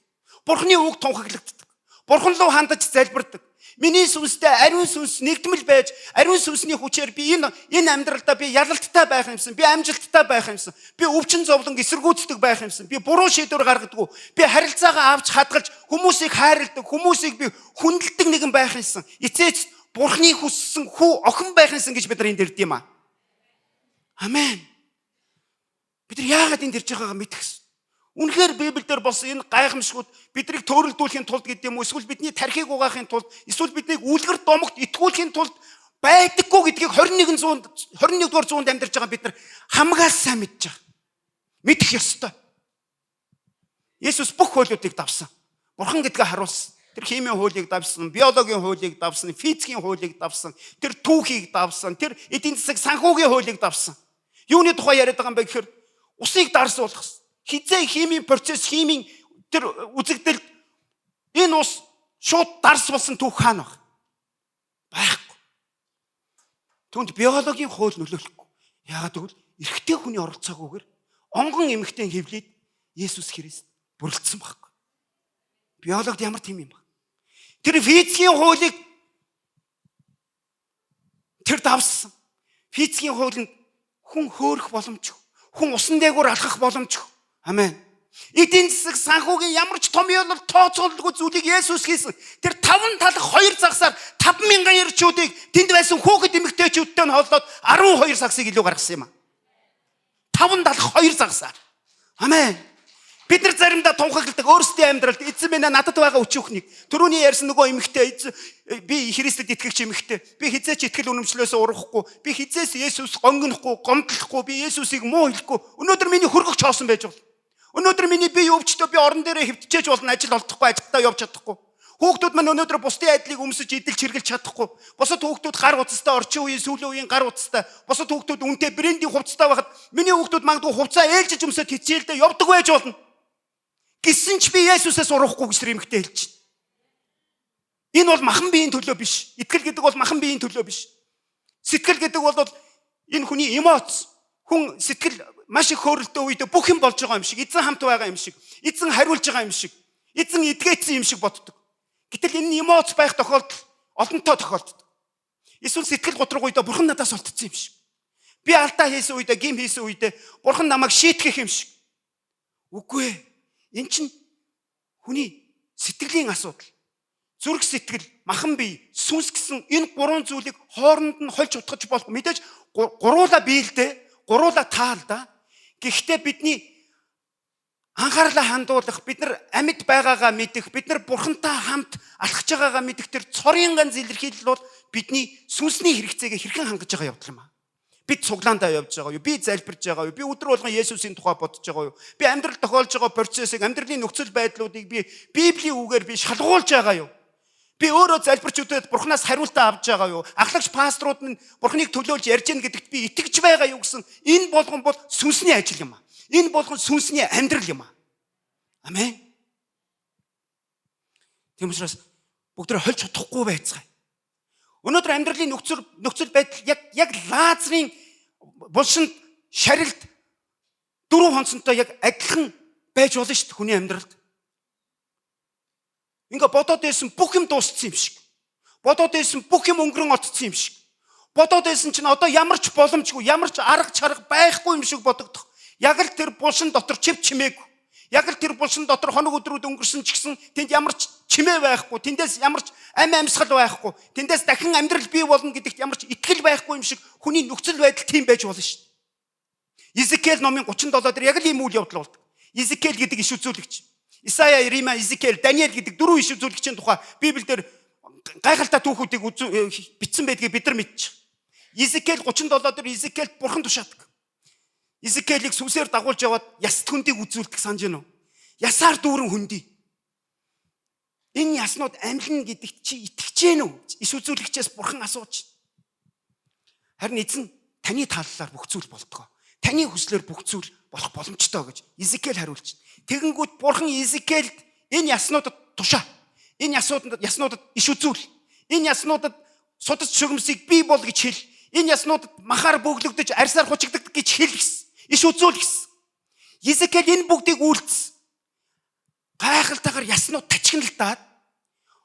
S1: Бурхны үг тунхаглагддаг. Бурхан руу хандаж залбирдаг. Миний сүнстэй ариун сүнс нэгдмэл байж, ариун сүнсний хүчээр би энэ амьдралдаа би ялалттай байх юмсан. Би амжилттай байх юмсан. Би өвчин зовлон эсэргүүцдэг байх юмсан. Би буруу шийдвэр гаргадаггүй. Би харилцаагаа авч хадгалж хүмүүсийг хайрладаг, хүмүүсийг би хүндэлдэг нэгэн байх юмсан. Эцээч Бурхны хүссэн хүү охин байх юмсан гэж бид нар энд ирд юм аа. Амен. Бид нар яагаад энд ирж байгаагаа мэдэх. Үнэхээр Библиэлд болсон энэ гайхамшгууд биднийг төөрөлдүүлэхийн тулд гэдэг юм уу? Эсвэл бидний тархийг угаахын тулд, эсвэл биднийг үлгэр домогт итгүүлэхийн тулд байдаггүй гэдгийг 21-р зуунд амьдарч байгаа бид нар хамгаас сайн мэдж байгаа. Мэдэх ёстой. Есүс бүх хуулиудыг давсан. Бурхан гэдгээ харуулсан. Тэр химийн хуулийг давсан, биологийн хуулийг давсан, физикийн хуулийг давсан, тэр түүхийг давсан, тэр эдийн засаг санхүүгийн хуулийг давсан. Юуны тухай яриад байгаа юм бэ гэхээр усыг дарсуулах. Хизээ химийн процесс, химийн тэр үзэгдэлд энэ ус шууд дарс болсон түүх хаана баг? Байхгүй. Түүнд биологийн хууль нөлөөлөхгүй. Яагаад гэвэл эрэгтэй хүний оролцоогүйгээр онгон эмэгтэй хэвлээд Есүс Христ бүрэлдсэн байхгүй. Биологид ямар тийм юм бэ? Тэр физикийн хуулийг тэр давсан. Физикийн хуулинд хүн хөөрөх боломжгүй. Хүн усан дээгүүр алхах боломжгүй. Амен. Эдийн засаг санхүүгийн ямар ч том ёолол тооцоолгүй зүйлийг Есүс хийсэн. Тэр 5 талах 2 загсаар 5,000 эрчүүдийг тэнд байсан хүүхэд эмэгтэйчүүдтэй нь хооллоод 12 сагсыг илүү гаргасан юм аа. 5 талах 2 загсаар. Амен. Бид нар заримдаа тунхагладаг өөрсдийн амьдралд эзэн минь надад байгаа өчүүхнийг түрүүний ярьсан нөгөө эмэгтэй би Христэд итгэгч эмэгтэй. Би хизээч итгэл үнэмшлөөс урахгүй. Би хизээс Есүс гонгонохгүй, гомдлохгүй. Би Есүсийг муу хэлэхгүй. Өнөөдөр миний хөргөгч хоосон байж болно. Өнөөдөр миний бие өвчтөө би орон дээрээ хэвтчихэж болно, ажил олдохгүй, ажилдаа явж чадахгүй. Хүүхдүүд маань өнөөдөр бусдын айдлыг өмсөж идэлж хэрглэж чадахгүй. Бусад хүүхдүүд гар утастай, орчин үеийн сүүлийн үеийн гар утастай. Бусад хүүхдүүд үнэтэй брендийн хувцастай байхад миний хүүхдүүд магадгүй хувцаа ээлжиж өмсөд хичээлдээ явдаг байж болно. Гэсэн ч би Есүсээс урахгүй гэж эмэгтэй хэлж байна. Энэ бол махан биеийн төлөө биш. Итгэл гэдэг бол махан биеийн төлөө биш. Сэтгэл гэдэг бол энэ хүний эмоц. Хүн сэтгэл маш их хөөрөлтөө үед бүх юм болж байгаа юм шиг, эзэн хамт байгаа юм шиг, эзэн хариулж байгаа юм шиг, эзэн эдгээсэн юм шиг боддог. Гэтэл энэ эмоц байх тохиолдол олонтоо тохиолддог. Эсвэл сэтгэл готрох үедээ бурхан надаас олдсон юм шиг. Би алдаа хийсэн үедээ, гим хийсэн үедээ бурхан намайг шийтгэх юм шиг. Үгүй ээ. Энэ чинь хүний сэтгэлийн асуудал. Зүрх сэтгэл, махан бие, сүнс гэсэн энэ 3 зүйлийг хооронд нь хольж утгаж болохгүй. Мэдээж гуруула биелдэ, гуруула таалда. Гэхдээ бидний анхаарлаа хандуулах, бид нар амьд байгаагаа мэдэх, бид нар бурхантай хамт алхаж байгаагаа мэдэх тэр цорын ганц илэрхийлэл бол бидний сүнсний хэрэгцээгээ хэрхэн хангаж байгаа явдал юм аа. Бид цуглаандаа явж байгаа юу? Би залбирж байгаа юу? Би өдөр болгон Есүсийн тухай бодож байгаа юу? Би амьдрал тохиолж байгаа процессыг, амьдралын нөхцөл байдлуудыг би Библийн үгээр би шалгуулж байгаа юу? Би өөрөө залбирч өдөөд Бурханаас хариултаа авч байгаа юу? Ахлагч пасторууд нь Бурханыг төлөөлж ярьж гэнэ гэдэгт би итгэж байгаа юу гэсэн энэ болгон бол сүнсний ажил юм аа. Энэ болгон сүнсний амьдрал юм аа. Амен. Тийм учраас бүгдээ хольж чадахгүй байцгаая. Өнөөдөр амьдралын нөхцөл байдал яг Лазарын булшинд шарилд 4 хонцонтой яг адилхан байж болно шүү дээ хүний амьдралд. Ингээ бодоод байсан бүх юм дууссан юм шиг. Бодоод байсан бүх юм өнгөрөн отцсон юм шиг. Бодоод байсан чинь одоо ямар ч боломжгүй, ямар ч арга чарга байхгүй юм шиг бодогдох. Яг л тэр булшин дотор чив чимээгүй. Яг л тэр булшин дотор хоног өдрүүд өнгөрсөн ч гэсэн тэнд ямар ч чимээ байхгүй, тэндээс ямар ч амь амьсгал байхгүй, тэндээс дахин амьдрал бий болно гэдэгт ямар ч итгэл байхгүй юм шиг хүний нөхцөл байдал тийм байж болно шүү дээ. Изекиэл номын 37 дээр яг л ийм үйл явдал болдог. Изекиэл гэдэг иш үзүүлэгч, Исая, Ирмия, Изекиэл, Даниэл гэдэг дөрвөн иш үзүүлэгчийн тухай Библиэлд гайхалтай түүхүүдийг бичсэн байдгийг бид нар мэдчих. Изекиэл 37 дээр Изекиэлд бурхан тушаадаг. Изекиэлийг сүнсээр дагуулж яваад яс хөндийг үзүүлдэг санаж байна уу? Ясаар дүүрэн хөндөй. Энэ яснууд амьлна гэдэгт чи итгэж гэнэ үү? Иш үзүүлэгчээс бурхан асууж. Харин эзэн таны талаар бүх зүйл болтгоо. Таны хүслээр бүх зүйл болох боломжтой гэж Изекиэл хариулж. Тэгэнгүүт бурхан Изекиэлд энэ яснуудад тушаа. Энэ яснуудад иш үзүүл. Энэ яснуудад судас шугамсыг бий бол гэж хэл. Энэ яснуудад махаар бөглөгдөж арьсаар хучигддаг гэж хэл гэсэн. Иш үзүүл гэсэн. Изекиэл энэ бүгдийг үйлдсэн. Гайхалтайгаар яснууд тачигналдаад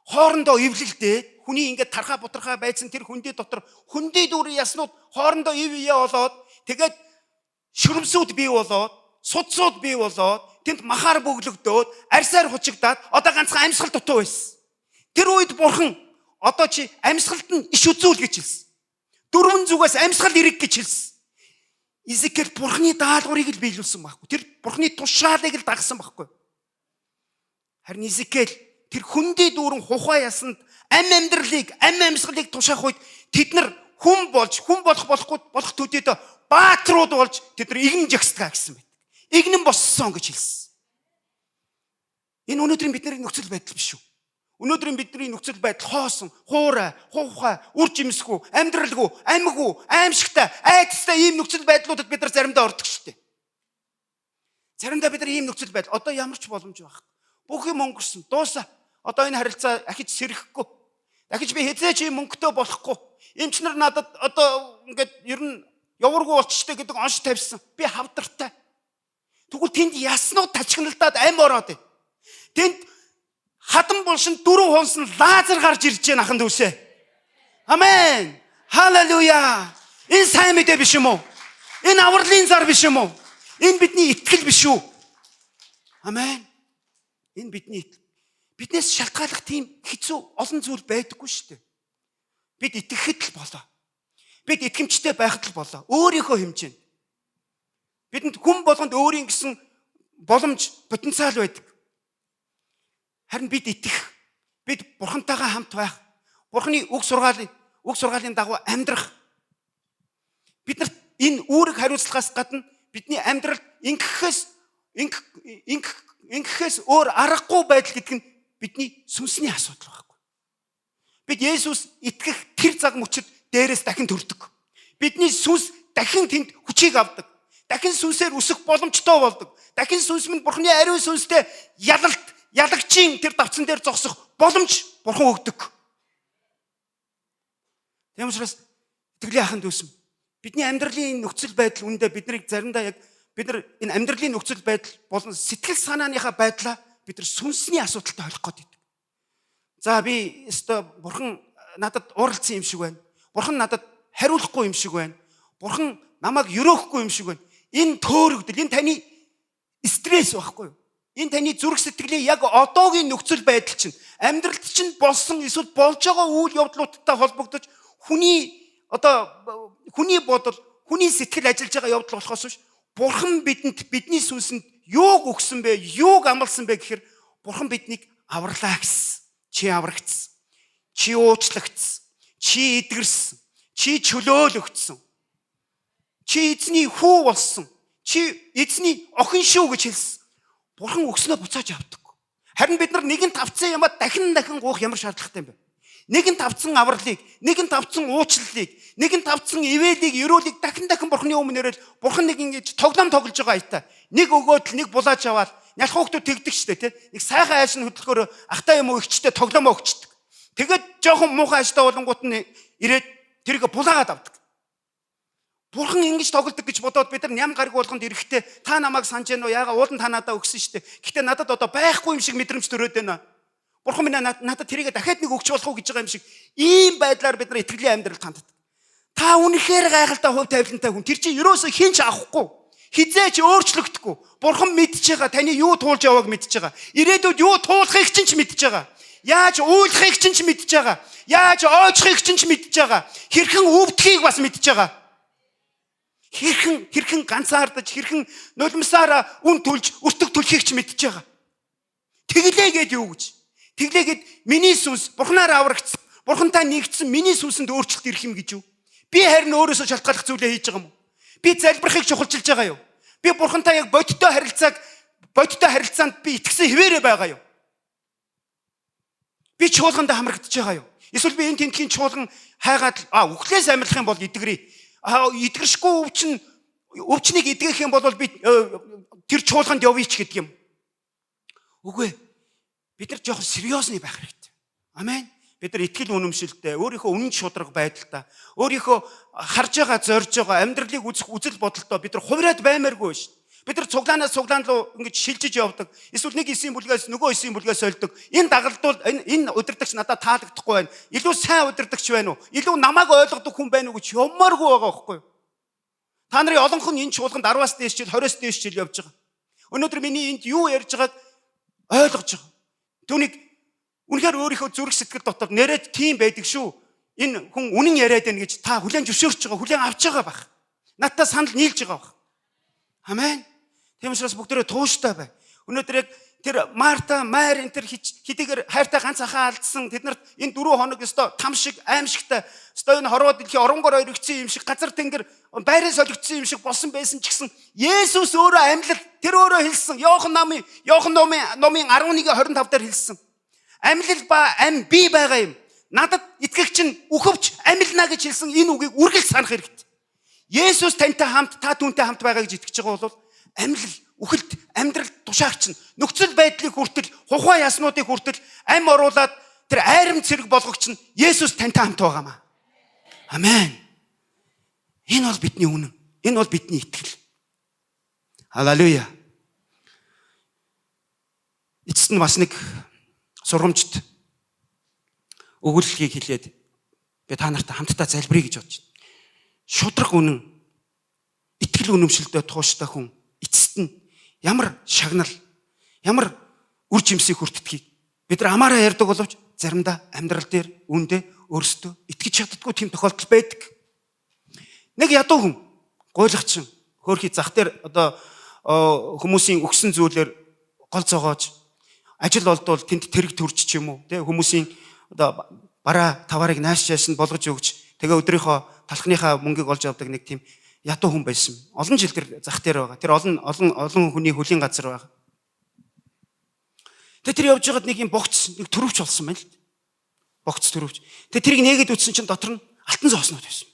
S1: хоорондоо эвлэлдээд хүний ингээд тархаа бутархаа байсан тэр хүндий дотор хүндий дүүрэн яснууд хоорондоо ивээ болоод тэгээд шүрмсүүд бий болоод судсууд бий болоод тэнд махаар бөглөгдөөд арьсаар хучигдаад одоо ганцхан амьсгал дутуу байсан. Тэр үед бурхан одоо чи амьсгалд нь иш үзүүл гэж хэлсэн. Дөрвөн зүгээс амьсгал ирэх гэж хэлсэн. Изекиэл бурханы даалгаврыг л биелүүлсэн байхгүй. Тэр бурханы тушаалыг л дагсан байхгүй. Харин Изекиэл тэр хүндий дүүрэн хухай ясанд амьдралыг, амьсгалыг тушаах үед тэд нар хүн болох болох төдийдөө баатрууд болж тэд нар игэн жагсдгаа гэсэн байдаг. Игнэн боссон гэж хэлсэн. Энэ өнөөдрийн бидний нөхцөл байдал биш үү? Өнөөдрийн бидний нөхцөл байдал хоосон, хуурай, хуухай, үр жимсгүй, амьдралгүй, амьгүй, аимшигтай, айдастай ийм нөхцөл байдлуудад бид нар заримдаа ордог шүү дээ. Заримдаа бид нар ийм нөхцөл байдал одоо ямар ч боломж байхгүй. Бүх юм өнгөрсөн, дуусаа. Одоо энэ харилцаа ахиж сэрэхгүй. Дахиж би хэзээ ч юм мөнгөтэй болохгүй. Эмч нар надад одоо ингээд ер нь яваргүй болчихтой гэдэг онш тавьсан. Би хавдартай. Тэгвэл тэнд яснууд тачигналдаад ам ороод байна. Тэнд хадан булшин дөрөв хонсон Лазар гарч ирж байна ахын дүүсээ. Амен. Халелуя. Энэ сайн мэдээ биш юм уу? Энэ авралын зар биш юм уу? Энэ бидний итгэл биш үү? Амен. Энэ бидний итгэл. Биднээс шалтгааллах тийм хэцүү олон зүйл байдаггүй шүү дээ. Бид итгэхэд л болоо. Бид итгэмжтэй байхад л болоо. Өөрийнхөө хэмжээнд. Бидэнд хүн болгонд өөрийн гэсэн боломж, потенциал байдаг. Харин бид итгэх, бид бурхантайгаа хамт байх, бурханы үг сургаалын дагуу амьдрах. Бид нар энэ үүрэг хариуцлагаас гадна бидний амьдралд ингэхээс өөр аргагүй байдал гэдэг нь бидний сүнсний асуудал байхгүй. Бид Есүс итгэх тэр цаг мөчид дээрээс дахин төрдөг. Бидний сүнс дахин тэнд хүчийг авдаг. Дахин сүнсээр өсөх боломжтой болдог. Дахин сүнс минь бурхны ариун сүнстэй ялагчийн тэр давцан дээр зогсох боломж бурхан өгдөг. Тийм учраас итгэлийн ахын дүүсэм. Бидний амьдралын нөхцөл байдал үндэ биднийг заримдаа яг бид нар энэ амьдралын нөхцөл байдал болон сэтгэл санааныхаа байдлаа бид нар сүнсний асуудалтай холих гээд байдаг. За би өстой бурхан надад уралцсан юм шиг байна. Бурхан надад хариулахгүй юм шиг байна. Бурхан намайг өрөөхгүй юм шиг байна. Энэ төөрөгдөл, энэ таны стресс байхгүй юу? Энэ таны зүрх сэтгэлийн яг одоогийн нөхцөл байдал чинь амьдралд чинь болсон эсвэл болж байгаа үйл явдлуудтай холбогдож хүний бодол, хүний сэтгэл ажиллаж байгаа явдал болохоос биш. Бурхан бидний сүнсэнд юуг өгсөн бэ? Юуг амласан бэ гэхээр бурхан биднийг авралаа гэсэн. Чи аврагдсан. Чи уучлагдсан. Чи эдгэрсэн. Чи чөлөөлөгдсөн. Чи эзний хүү болсон. Чи эзний охин шүү гэж хэлсэн. Бурхан өгснөө буцааж авдаг. Харин бид нар нэгэн тавцсан юмаа дахин гуух ямар шаардлагатай юм бэ? Нэгэн тавцсан авралыг, нэгэн тавцсан уучлалыг, нэгэн тавцсан ивэлийг, өрөөлийг дахин бурханы өмнө өрөөл бурхан нэг ингэж тоглоом тоглож байгаа айтаа. Нэг өгөөд л нэг булааж аваад нялх хүүхдүүд тэгдэг штэ тий. Нэг сайхан айшин хөдөлгөөр ахтай юм уу ихчтэй тоглоом өгчдөг. Тэгээд жоохон муухай айштай болонгууд нь ирээд тэрийг булаагаад авдаг. Бурхан ингэж тоглодог гэж бодоод бид нар ням гариг болгонд ирэхдээ та намайг санаж байна уу? Яага уулан та надаа өгсөн штэ. Гэтэ надад одоо байхгүй юм шиг мэдрэмж төрөөд байна. Бурхан минь надад тэрийг дахиад нэг өгч болох уу гэж байгаа юм шиг ийм байдлаар бид нар итгэлийн амьдралд ханддаг. Та үнэхээр гайхалтай хувь тавилантай хүн. Тэр чинь ерөөсөө хинч авахгүй. Хизээч өөрчлөгдөхгүй. Бурхан мэдж байгаа таны юу туулж явааг мэдж байгаа. Ирээдүйд юу туулахыг ч мэдж байгаа. Яаж уйлахыг ч мэдж байгаа. Яаж ойчхыг ч мэдж байгаа. Хэрхэн өвдөхийг бас мэдж байгаа. Хэрхэн ганцаардаж, хэрхэн нулимсаараа үн төлж, өртөг төлөхийг ч мэдж байгаа. Тэглээгээд юу гэж? Тэглээгээд миний сүнс Бурханаар аврагдсан. Бурхантай нэгдсэн миний сүнсэнд өөрчлөлт ирэх юм гэж юу? Би харин өөрөөсөө шалтгааллах зүйлээ хийж байгаа юм уу? Би залбирахыг чухалчилж байгаа юу? Би Бурхантай яг бодиттой харилцаанд би итгэсэн хэвээрээ байгаа юу? Би чуулганд хамрагдаж байгаа юу? Эсвэл би энэ тентхийн чуулган хайгаад үхлээс амьлах юм бол итгэрээ. Итгэршгүй өвчнийг идгэх юм бол би тэр чуулганд явъя ч гэдэг юм. Үгүй. Бид нар жоохон сериосны байх хэрэгтэй. Амен. Бид нар итгэл үнэмшилтэй, өөрийнхөө үнэн шударга байдалтай, өөрийнхөө харж байгаа, зорж байгаа амьдралыг үзэх үзэл бодолтой бид нар хувраад баймааргүй шүү. Бид нар цуглаанаас цуглаан руу ингэж шилжиж явдаг. Эсвэл нэг эсийн бүлгээс нөгөө эсийн бүлгээс сольдог. Энэ дагалдвал энэ удирдагч надад таалагдахгүй байна. Илүү сайн удирдагч байна уу? Илүү намайг ойлгодог хүн байна уу гэж юмаргүй байгаа байхгүй юу? Та нарын олонх нь энэ чуулганд 10-аас дээш жил, 20-аас дээш жил явж байгаа. Өнөөдөр миний энд юу ярьж байгааг ойлгож байгаа. Түүнийг үнэхээр өөрийнхөө зүрх сэтгэл дотор нэрээд тийм байдаг шүү. Энэ хүн үнэн яриад байна гэж та хүлээн зөвшөөрч байгаа, хүлээн авч байгаа байх. Надтай санал нийлж байгаа байх. Амен. Тийм учраас бүгдээрээ тууштай бай. Өнөөдөр яг тэр Марта, Мари энэ тэр хэдийгээр хайртай ганц ахаа алдсан тэднэрт энэ 4 хоног өстой там шиг аимшигтай өстой энэ хорвоо дэлхий оронгоор өргөцсөн юм шиг газар тэнгэр байраа солигдсон юм шиг болсон байсан ч гэсэн Есүс өөрөө амьлал тэр өөрөө хэлсэн. Иохан номын 11:25 дээр хэлсэн. Амьлал ба ам би байгаа юм. Надад итгэгч нь үхвч амьлна гэж хэлсэн энэ үгийг үргэлж санах хэрэгтэй. Есүс тантай хамт, та түүнтэй хамт байгаа гэж итгэж байгаа бол амьлал, үхэлт, амьдрал тушаагч нь нөхцөл байдлыг хүртэл, хухай яснуудыг хүртэл ам оруулаад тэр айрам цэрэг болгогч нь Есүс тантай хамт байгаамаа. Амен. Энэ бол бидний үнэн. Энэ бол бидний итгэл. Халелуя. Эцэст нь бас нэг сургамжт өгүүлэлгийг хэлээд би та нартай хамтдаа залбирая гэж бодож байна. Шудраг үнэн, итгэл үнэмшилтэй тууштай хүн эцэст нь ямар шагнал, ямар үр жимсийг хүртдгийг бид нар амаараа ярьдаг боловч заримдаа амьдрал дээр үүндээ өөрсдөө итгэж чаддаггүй тийм тохиолдол байдаг. Нэг ядуу хүн, гуйлагчин, хөөрхий зах дээр одоо хүмүүсийн өгсөн зүйлээр гол зогоож ажил олдвол тэнд тэрэг төрж ч юм уу, тэ хүмүүсийн одоо бараа таваарыг нааш яаш нь болгож өгч тэгээ өдрийнхөө талхныхаа мөнгийг олж авдаг нэг тийм ядуу хүн байсан. Олон жил тэр зах дээр байгаа. Тэр олон хүний хөлийн газар байгаа. Тэгээ тэр явж байгаад нэг юм богц, нэг төрөвч болсон байна л. Богц төрөвч. Тэгээ тэрийг нээгээд үтсэн чинь дотор нь алтан зооснууд байсан.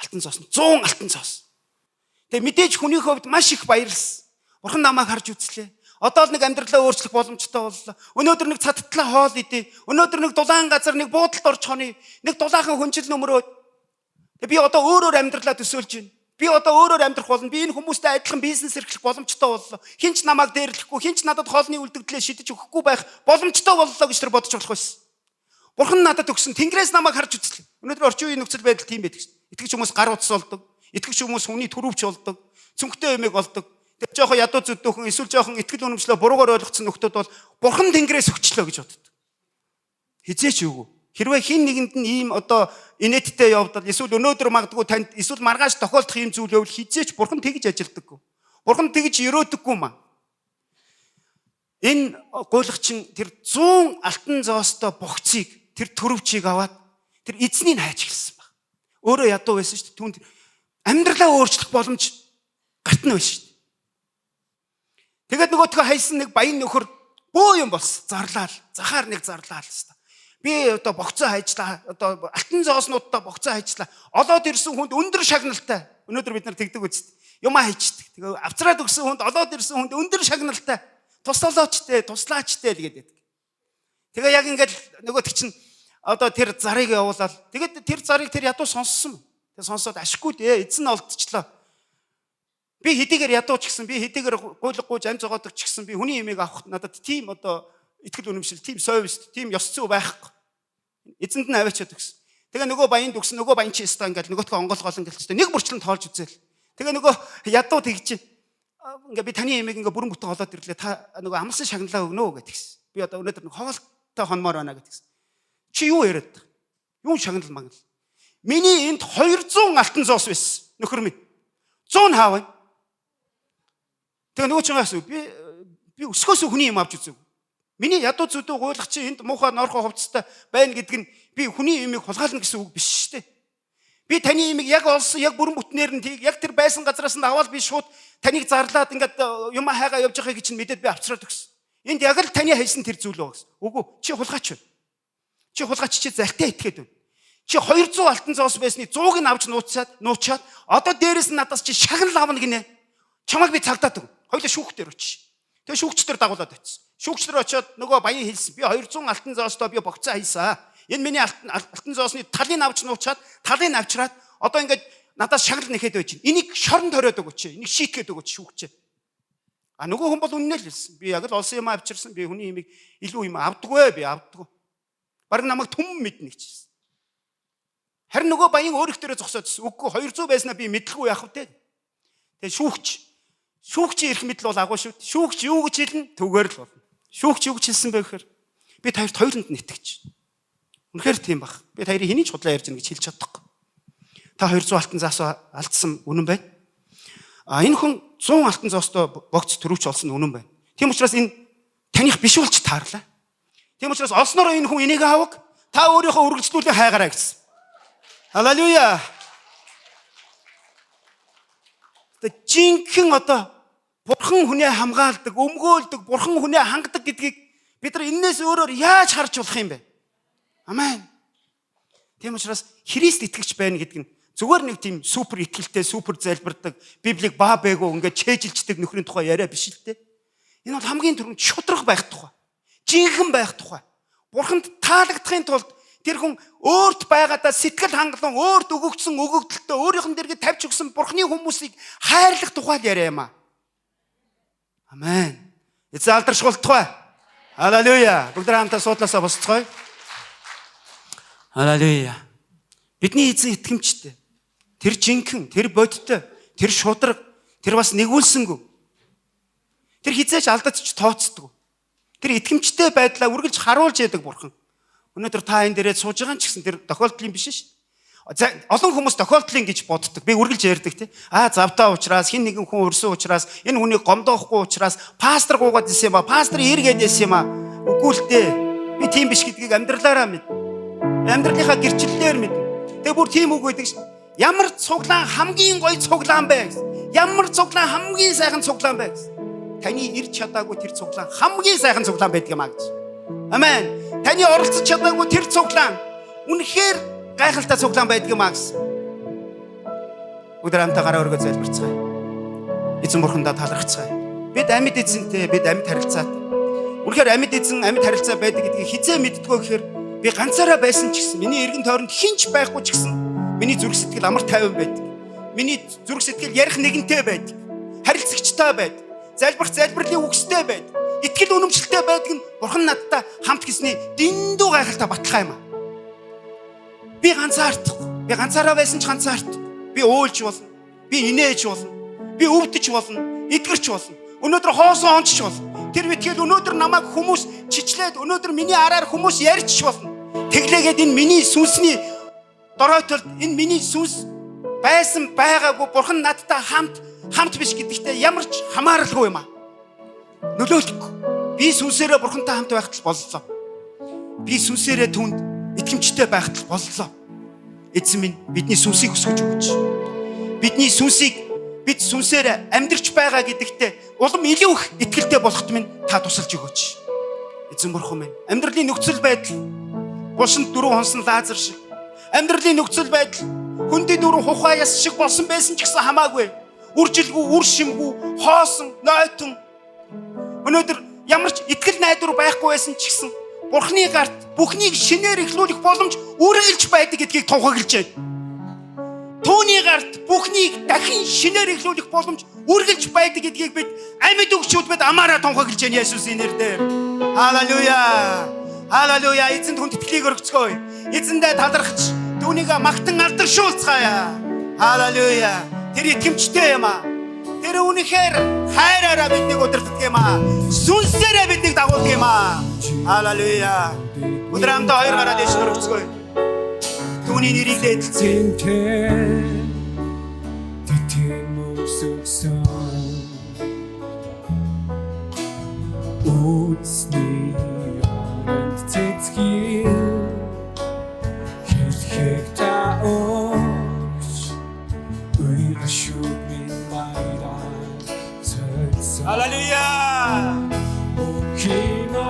S1: Алтан зоосон. 100 алтан зоос. Тэгээ мэдээж хүний хувьд маш их баярлсан. Бурхан намайг харж үзлээ. Одоо л нэг амьдралаа өөрчлөх боломжтой боллоо. Өнөөдөр нэг цадтлаа хоол идэ. Өнөөдөр нэг дулаан газар, нэг буудалд орж хоны, нэг дулаахан хүнжил нөмрөө. Тэгээ би одоо өөрөөр амьдралаа төсөөлж байна. Би одоо өөрөөр амьдрах болно. Би энэ хүмүүстэй адилхан бизнес эрхлэх боломжтой боллоо. Хинч намайг дээрлэхгүй, хинч надад хоолны үлдэгдлээ шидэж өгөхгүй байх боломжтой боллоо гэж тэр бодож болох байсан. Бурхан надад өгсөн Тэнгэрээс намайг харж үзлээ. Өнөөдөр орчин үеийн нөхцөл байдал тийм байдаг шин. Итгэж хүмүүс гар утас болдог. Итгэж хүмүүс хүний төрөвч болдог. Цүнхтэй юмэг болдог. Тэр жоохон ядуу зүддөхөн эсвэл жоохон итгэл үнэмшлөө буруугаар ойлгоцсон нөхдүүд бол Бурхан Тэнгэрээс өгчлөө гэж боддог. Хизээч үгүй. Хэрвээ хин нэгэнд нь ийм одоо инээдтэй явдал эсвэл өнөөдөр магадгүй танд эсвэл маргааш тохиолдох ийм зүйл явал хизээч Бурхан тэгж ажилдаггүй. Бурхан тэгж өрөөдөггүй маа. Энэ гуйлагчин тэр 100 алтан зоостой богцыг тэр төрөвчийг аваад тэр эзнийг хайж эхэлсэн баг. Өөрөө ядуу байсан шүү дээ. Түүнд амьдралаа өөрчлөх боломж гартна байсан шүү дээ. Тэгээд нөгөөдхөө хайсан нэг баян нөхөр бөө юм болсон. Зарлаал. Захаар нэг зарлаал хэвээр. Би одоо богцоо хайжлаа. Одоо алтан зооснуудтай богцоо хайжлаа. Олоод ирсэн хүнд өндөр шагналтай. Өнөөдөр бид нар тэгдэг үст. Юмаа хайчдаг. Тэгээ авцраад өгсөн хүнд олоод ирсэн хүнд өндөр шагналтай. Туслаалаачтай, туслаачтай л гэдэг. Тэгээ яг ингээд нөгөөдөг чинь одоо тэр зарыг явуулаад тэгээд тэр зарыг тэр ядуу сонссон. Тэгээ сонсоод ашиггүй дээ. Эзэн олдчихлоо. Би хэдийгээр ядууч гэсэн, би хэдийгээр гуйлгууж амь зогоодог ч гэсэн би хүний имийг авахд надад тийм одоо итгэл үнэмшил, тийм совест, тийм ёс зүй байхгүй. Эзэнд нь аваачаад өгсөн. Тэгээ нөгөө баянд өгсөн, нөгөө баян чи өстой ингээл нөгөөтгөө онгоолгоолон гэлчтэй нэг бүрчлэн тоолж үзээл. Тэгээ нөгөө ядуу тэгж чинь ингээ би таны ямиг ингээ бүрэн бүтэн олоод ирлээ. Та нөгөө амлсан шагналаа өгнө гэдгийгсэн. Би одоо өнөөдөр хоолтой хонмоор байна гэдгийгсэн. Чи юу яриад байгаа? Юу шагнал магнал? Миний энд 200 алтан зоос байсан. Нөхөр минь. 100 хаав. Тэгээ нөгөө ч байгаас би өсгөөс хүний юм авч үзв. Миний ядуу зүдөө гуйлах чи энд муухай норхоо хувцастай байна гэдг нь би хүний юмыг хулгайлна гэсэн үг биш шүү дээ. Би таны юмыг яг олсон, яг бүрэн бүтнээр нь яг тэр байсан газраас нь аваад би шууд таныг зарлаад ингээд юм хайгаа явж байгааг чинь мэдээд би авчраад өгсөн. Энд яг л таны хайсан тэр зүйл байгаа гэсэн. Үгүй чи хулгайч байна. Чи хулгайч чи залтай итгээд байна. Чи 200 алтан зоос байсны 100-ыг нь авч нуучаад одоо дээрэс нь надаас чи шагнал авна гинэ. Чамайг би цагдаад өг. Хоёлаа шүүхтэр очиж. Тэгээ шүүгчдэр дагуулад очив. Шүүгчдэр очиод нөгөө баян хэлсэн. Би 200 алтан зоостой би богцоо хийсэн. Энэ миний алтан зоосны талын авч нуучаад талын авчраад одоо ингээд надаас шагнал нэхэд байж байна. Энийг шоронд хориод өгөөч. Энийг шийтгэхэд өгөөч шүүгчээ. А нөгөө хүн бол үнэнээ л хэлсэн. Би яг л олсон юм авчирсан. Би хүний юмыг илүү юм авдаггүй би авдаггүй. Бараг намайг түмэн мэднэ гэж. Харин нөгөө баян өөрөختөрөө зогсоодсэн. Үгүй 200 байснаа би мэдлгүй яах вэ? Тэгээ шүүгчийн эрх мэдэл бол агуу шүү. Шүүгч юу гэж хэлнэ? Түгээр л болно. Шүүгч юу гэж хэлсэн бэ гэхээр би таарт хоёуланд нь итгэж. Үнэхээр тийм баг. Би таарыг хэний ч худлаа ярьж гэнэ гэж хэлж чадахгүй. Та 200 алтан зоосоо алдсан үнэн байна. Энэ хүн 100 алтан зоостой богц төрөвч олсон үнэн байна. Тийм учраас энэ таних биш болж таарлаа. Тийм учраас олсноор энэ хүн энийг авах та өөрийнхөө үргэлжлүүлээ хайгаарай гэсэн. Халелуя. Жинхэнэ одоо бурхан хүнээ хамгаалдаг, өмгөөлдөг, бурхан хүнээ хангадаг гэдгийг бид нар энээс өөрөөр яаж харж болох юм бэ? Амен. Тийм учраас Христ итгэж байна гэдэг нь зүгээр нэг тийм супер итгэлтэй, супер залбирдаг, Библийг баа бээгөө ингээд чэйжилчдэг нөхрийн тухай яриа биш л дээ. Энэ бол хамгийн түрүүнд шудраг байх тухай. Жинхэнэ байх тухай. Бурханд таалагдахын тулд тэр хүн өөрт байгаадаа сэтгэл хангалуун, өөрт өгөгдсөн өгөгдөлтөө өөрийнх нь дэргэд тавьж өгсөн Бурханы хүмүүсийг хайрлах тухай яриа юм аа. Амен. Эцэг алдаршуултгай. Халелуя. Бүгд хамтдаа суудлаасаа босцгоё. Халелуя. Бидний эзэн итгэмжтэй. Тэр жинхэнэ, тэр бодиттой, тэр шудраг, тэр бас нэгүүлсэнгүү. Тэр хизээч алдаж тооцдог. Тэр итгэмжтэй байдлаа үргэлж харуулж яадаг бурхан. Өнөөдөр та энэ дээрээ сууж байгаа ч гэсэн тэр тохиолдлын биш шүү. Олон хүмүүс тохиолдлын гэж боддог. Би үргэлж ярьдаг тий. Завдаа учраас хин нэгэн хүн өрсөн учраас энэ хүнийг гомдоохгүй учраас пастор гуугаад исэн юм ба пастор эргээд исэн юм а. Үгүй л дээ. Би тийм биш гэдгийг амьдралаараа мэд. Амьдралынхаа гэрчлэлээр мэд. Тэгээ бүр тийм үг байдаг ш. Ямар цуглаан хамгийн гоё цуглаан бэ гэсэн. Ямар цуглаан хамгийн сайхан цуглаан бэ гэсэн. Таны ирж чадаагүй тэр цуглаан хамгийн сайхан цуглаан байдаг юм а гэж. Амен. Таны оролцож чадаагүй тэр цуглаан үнэхээр гайхалтай цуглаан байдаг юм а гэсэн. Өдөр амтаагаараа өргөө залбирцгаая. Эзэн бурхандаа талархацгаая. Бид амьд эзэнтэй, бид амьд харилцаатай. Үнэхээр амьд эзэн, амьд харилцаа байдаг гэдгийг хизээ мэддгөө гэхээр би ганцаараа байсан ч гэсэн миний эргэн тойронд хинч байхгүй ч гэсэн миний зүрх сэтгэл амар тайван байдаг. Миний зүрх сэтгэл ярих нэгэнтэй байдаг. Харилцагчтай байдаг. Залбирлын үгстэй байдаг. Итгэл үнэмшилтэй байдаг нь бурхан надтай хамт гэсний дэндүү гайхалтай баталгаа юм а. Би ганцаардахгүй. Би ганцаараа байсан ч ганцаардахгүй. Би уйлж болно. Би инээж болно. Би өвдөж болно. Эдгэрч болно. Өнөөдөр хоосоо онцч болно. Тэр үтгэл өнөөдөр намайг хүмүүс чичлээд өнөөдөр миний араар хүмүүс ярьж болно. Тэглээгээд энэ миний сүнсний доройтолд энэ миний сүнс байсан байгаагүй бурхан надтай хамт биш гэдэгтээ ямар ч хамааралгүй юм а. Нөлөөлөхгүй. Би сүнсээрээ бурхантай хамт байхад л боллоо. Би сүнсээрээ түнд итгэмжтэй байхад л боллоо. Эзэн минь бидний сүнсийг өсгөж өгөөч. Бидний сүнсийг бид сүнсээр амьдрч байгаа гэдэгтээ улам илүү их итгэлтэй болохт минь та тусалж өгөөч. Эзэн бурхан минь амьдралын нөхцөл байдал булшинд дөрөв хонсон Лазар шиг амьдралын нөхцөл байдал хүндий дөрөв хухаяс шиг болсон байсан ч гэсэн хамаагүй. Үржилгүй, үр шимгүй, хоосон, нойтон өнөөдөр ямар ч итгэл найдвар байхгүй байсан ч гэсэн Бурхны гарт бүхнийг шинээр эхлүүлэх боломж үргэлж байдаг гэдгийг тунхаглаж байна. Түүний гарт бүхнийг дахин шинээр эхлүүлэх боломж үргэлж байдаг гэдгийг бид амьд өгчүүд бид амаараа тунхаглаж байна Есүсийн нэрээр. Халелуя. Халелуя. Эзэнд хүнд итгэлийг өргөцгөөе. Эзэндээ талархаж түүнийг магтан алдаршуулцгаая. Халелуя. Тэр итгэмжтэй юм аа. Тэр үнэхээр хайраараа биднийг удирддаг юм аа. Сүнсээрээ биднийг дагуулдаг юм аа. Халелуя. Өдөр хамтаа хоёр гараа дэш өргөцгөөе. Түүний нэрийг дэвтэлцгээе.
S2: Усны орнд цэцгий хэлхийг та өгч уйлшгүй минь баяраа цэцэг.
S1: Халелуя.
S2: Кимо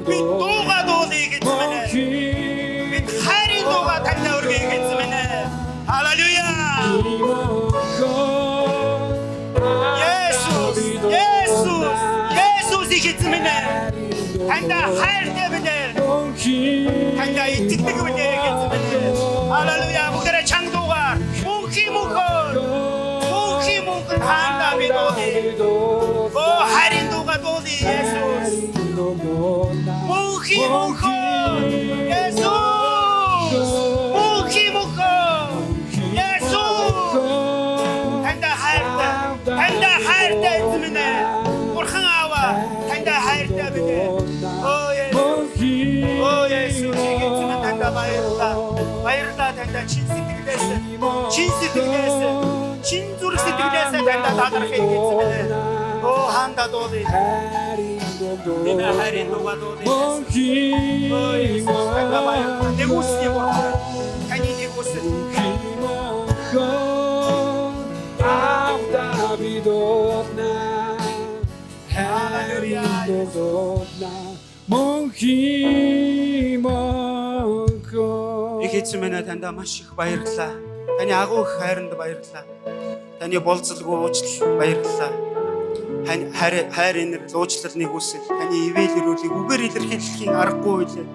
S1: Би дуугаа дуулыг эзэмнэ. Би хайрын дуугаа танд өргөе эзэмнэ. Халелуя. Есүс их эзэмнэ. Танд хайртай бидэ. Танд итгэдэг бидэ эзэмнэ. Халелуя. Бүгдээ чанга дуугаар. Мөнхийн танд бидэ. О хайрын дуугаа дуулъя Есүс. Мөнхийн Есүс. Мөнхийн Есүс. Танд хайртай эзэмнэ. Бурхан Аава танд хайртай бидэ. О Есүс эзэмнэ танд баярлалаа. Баярлалаа танд чин сэтгэлээс. Чин зүрх сэтгэлээс танд талархыг эзэмнэ. О ханда дуулъя. Нина хайрын дуугаа дуулъя. О Есүс танд баярлалаа. Нэгүсний Бурхан. Таны нэгүс. Их эзэмнэ танд маш их баярлалаа. Таны агуу их хайранд баярлалаа. Таны болцолгүй уучлал баярлалаа. Хайр энер уучлал нэгүсэл таны ивэл өрөөлийг үгээр илэрхийлэхийн аргагүй байлаа.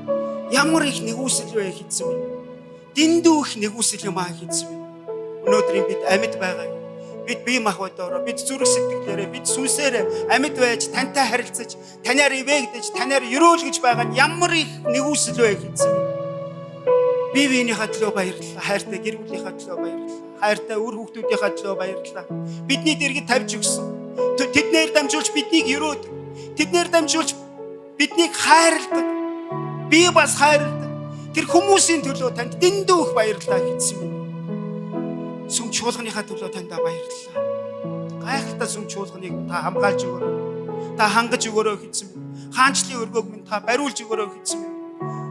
S1: Ямар их нэгүсэл вэ эзэмнэ. Дэндүү их нэгүсэл юм аа эзэмнэ. Өнөөдөр бид амьд байгаа. Бид бие махбодороо, бид зүрх сэтгэлээрээ, бид сүнсээрээ амьд байж тантай харилцаж, танаар ивэгдэж, танаар өрөөлгөж байгаа нь ямар их нэгүсэл вэ эзэмнэ. Бие биенийхээ төлөө баярлалаа. Хайртай гэр бүлийнхээ төлөө баярлалаа. Хайртай үр хүүхдүүдийнхээ төлөө баярлалаа. Бидний дэргэд тавьж өгсөн. Тэднээр дамжуулж биднийг өрөөдөг. Тэднээр дамжуулж биднийг хайрладаг. Би бас хайрладаг. Тэр хүмүүсийн төлөө танд дэндүү их баярлалаа гэсэн юм. Сүм чуулганыхаа төлөө танд баярлалаа. Гайхалтай сүм чуулганыг та хамгаалж өгөөрэй. Та хангаж өгөөрэй гэсэн юм. Хаанчлын өргөөг минь та бариулж өгөөрэй гэсэн юм.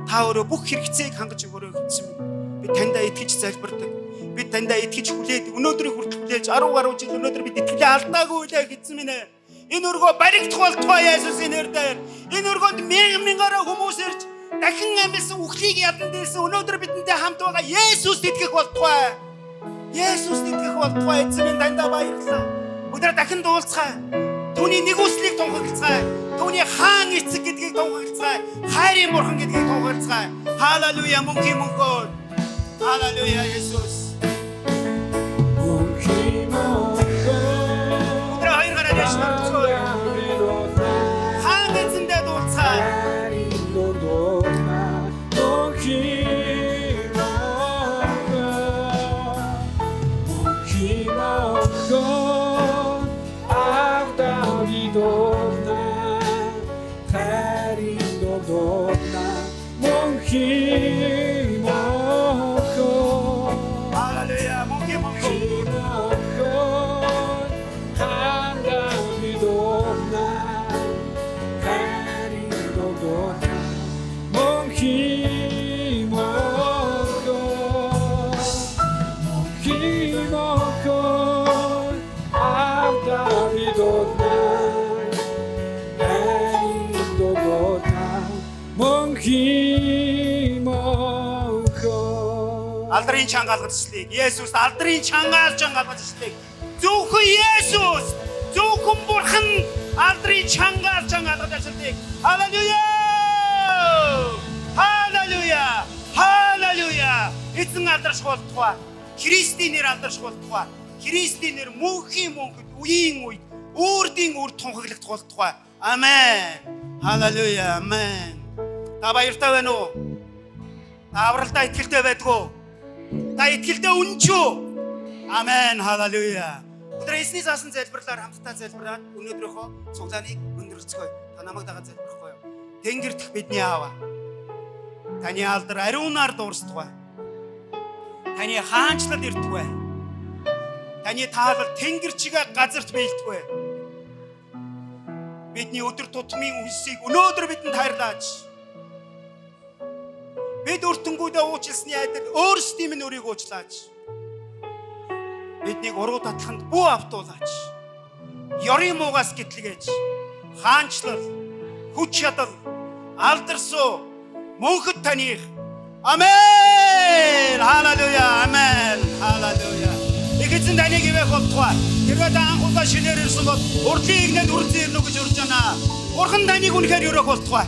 S1: Та өөрөө бүх хэрэгцээг хангаж өгөөрэй гэсэн юм. Би таньдаа итгэж залбирдаг. Би таньдаа итгэж хүлээд өнөөдрийг хүртэл хүлээж 10 гаруй жил өнөөдөр бид итгэлээ алдаагүй лээ гэсэн минь. Энэ өргөө баригдах болтугай Есүсийн нэрээр. Энэ өргөнд мянгаараа хүмүүс ирж дахин амьсан үхлийг ядан дээсэн өнөөдөр бидэнтэй хамт байгаа Есүст итгэх болтугай. Есүст итгэх болтугай эзэн таньдаа баярлалаа. Өдөр дахин дуулцгаая. Түүний нэгүслийг тунхаглацгаая. Түүний хаан эцэг гэдгийг тунхаглацгаая. Хайрын бурхан гэдгийг тунхаглацгаая. Халелуя мөнхийн мөнхөө. Халелуя Есүс. Алдрын чангаалгачлыг Есүс алдрын чангаалгачлыг зөвхөн Есүс зөвхөн Бурхан алдрын чангаалгачлыг Халелуя Халелуя Халелуя эзэн алдарш болтугай Христийн нэр алдарш болтугай Христийн нэр мөнхийн мөнхөд үеийн үед үрдийн үр тунхаглагдах болтугай амен Халелуя амен. Та баяртай байна уу? Та авралдаа итгэлтэй байдгүй. Та итгэлтэй үнэнчүү. Амен. Халелуя. Өнөөдөр эсний заасан залбирлаар хамтдаа залбираад өнөөдрийнхөө цуглааныг өндөрлцгөөе. Та намайг дагаад залбирахгүй юу? Тэнгэр дэх бидний аава. Таны алдар ариунаар дуурсдгаа. Таны хаанчлал ирдгвэ. Таны таалал тэнгэр чигээ газарт биелдгвэ. Бидний өдөр тутмын үлсийг өнөөдөр бидэнд хайрлаач. Бид өртөнгүүдээ уучлсны адил өөрсдийн минь өрийг уучлаач. Биднийг уруу татлаханд бүү автуулаач. Ёрын муугаас гэтлэгээж хаанчлал, хүч чадал, алдарсуу мөнхөд таних. Амен. Халелуя. Амен. Халелуя. Эхэзэн таныг ивэх болтугай. Хэрвээ та анхудаа шинээр ирсэн бол урдлын игнэд үрдэн ирнэ гэж урьж байна. Бурхан таныг үнэхээр өрөөх болтугай.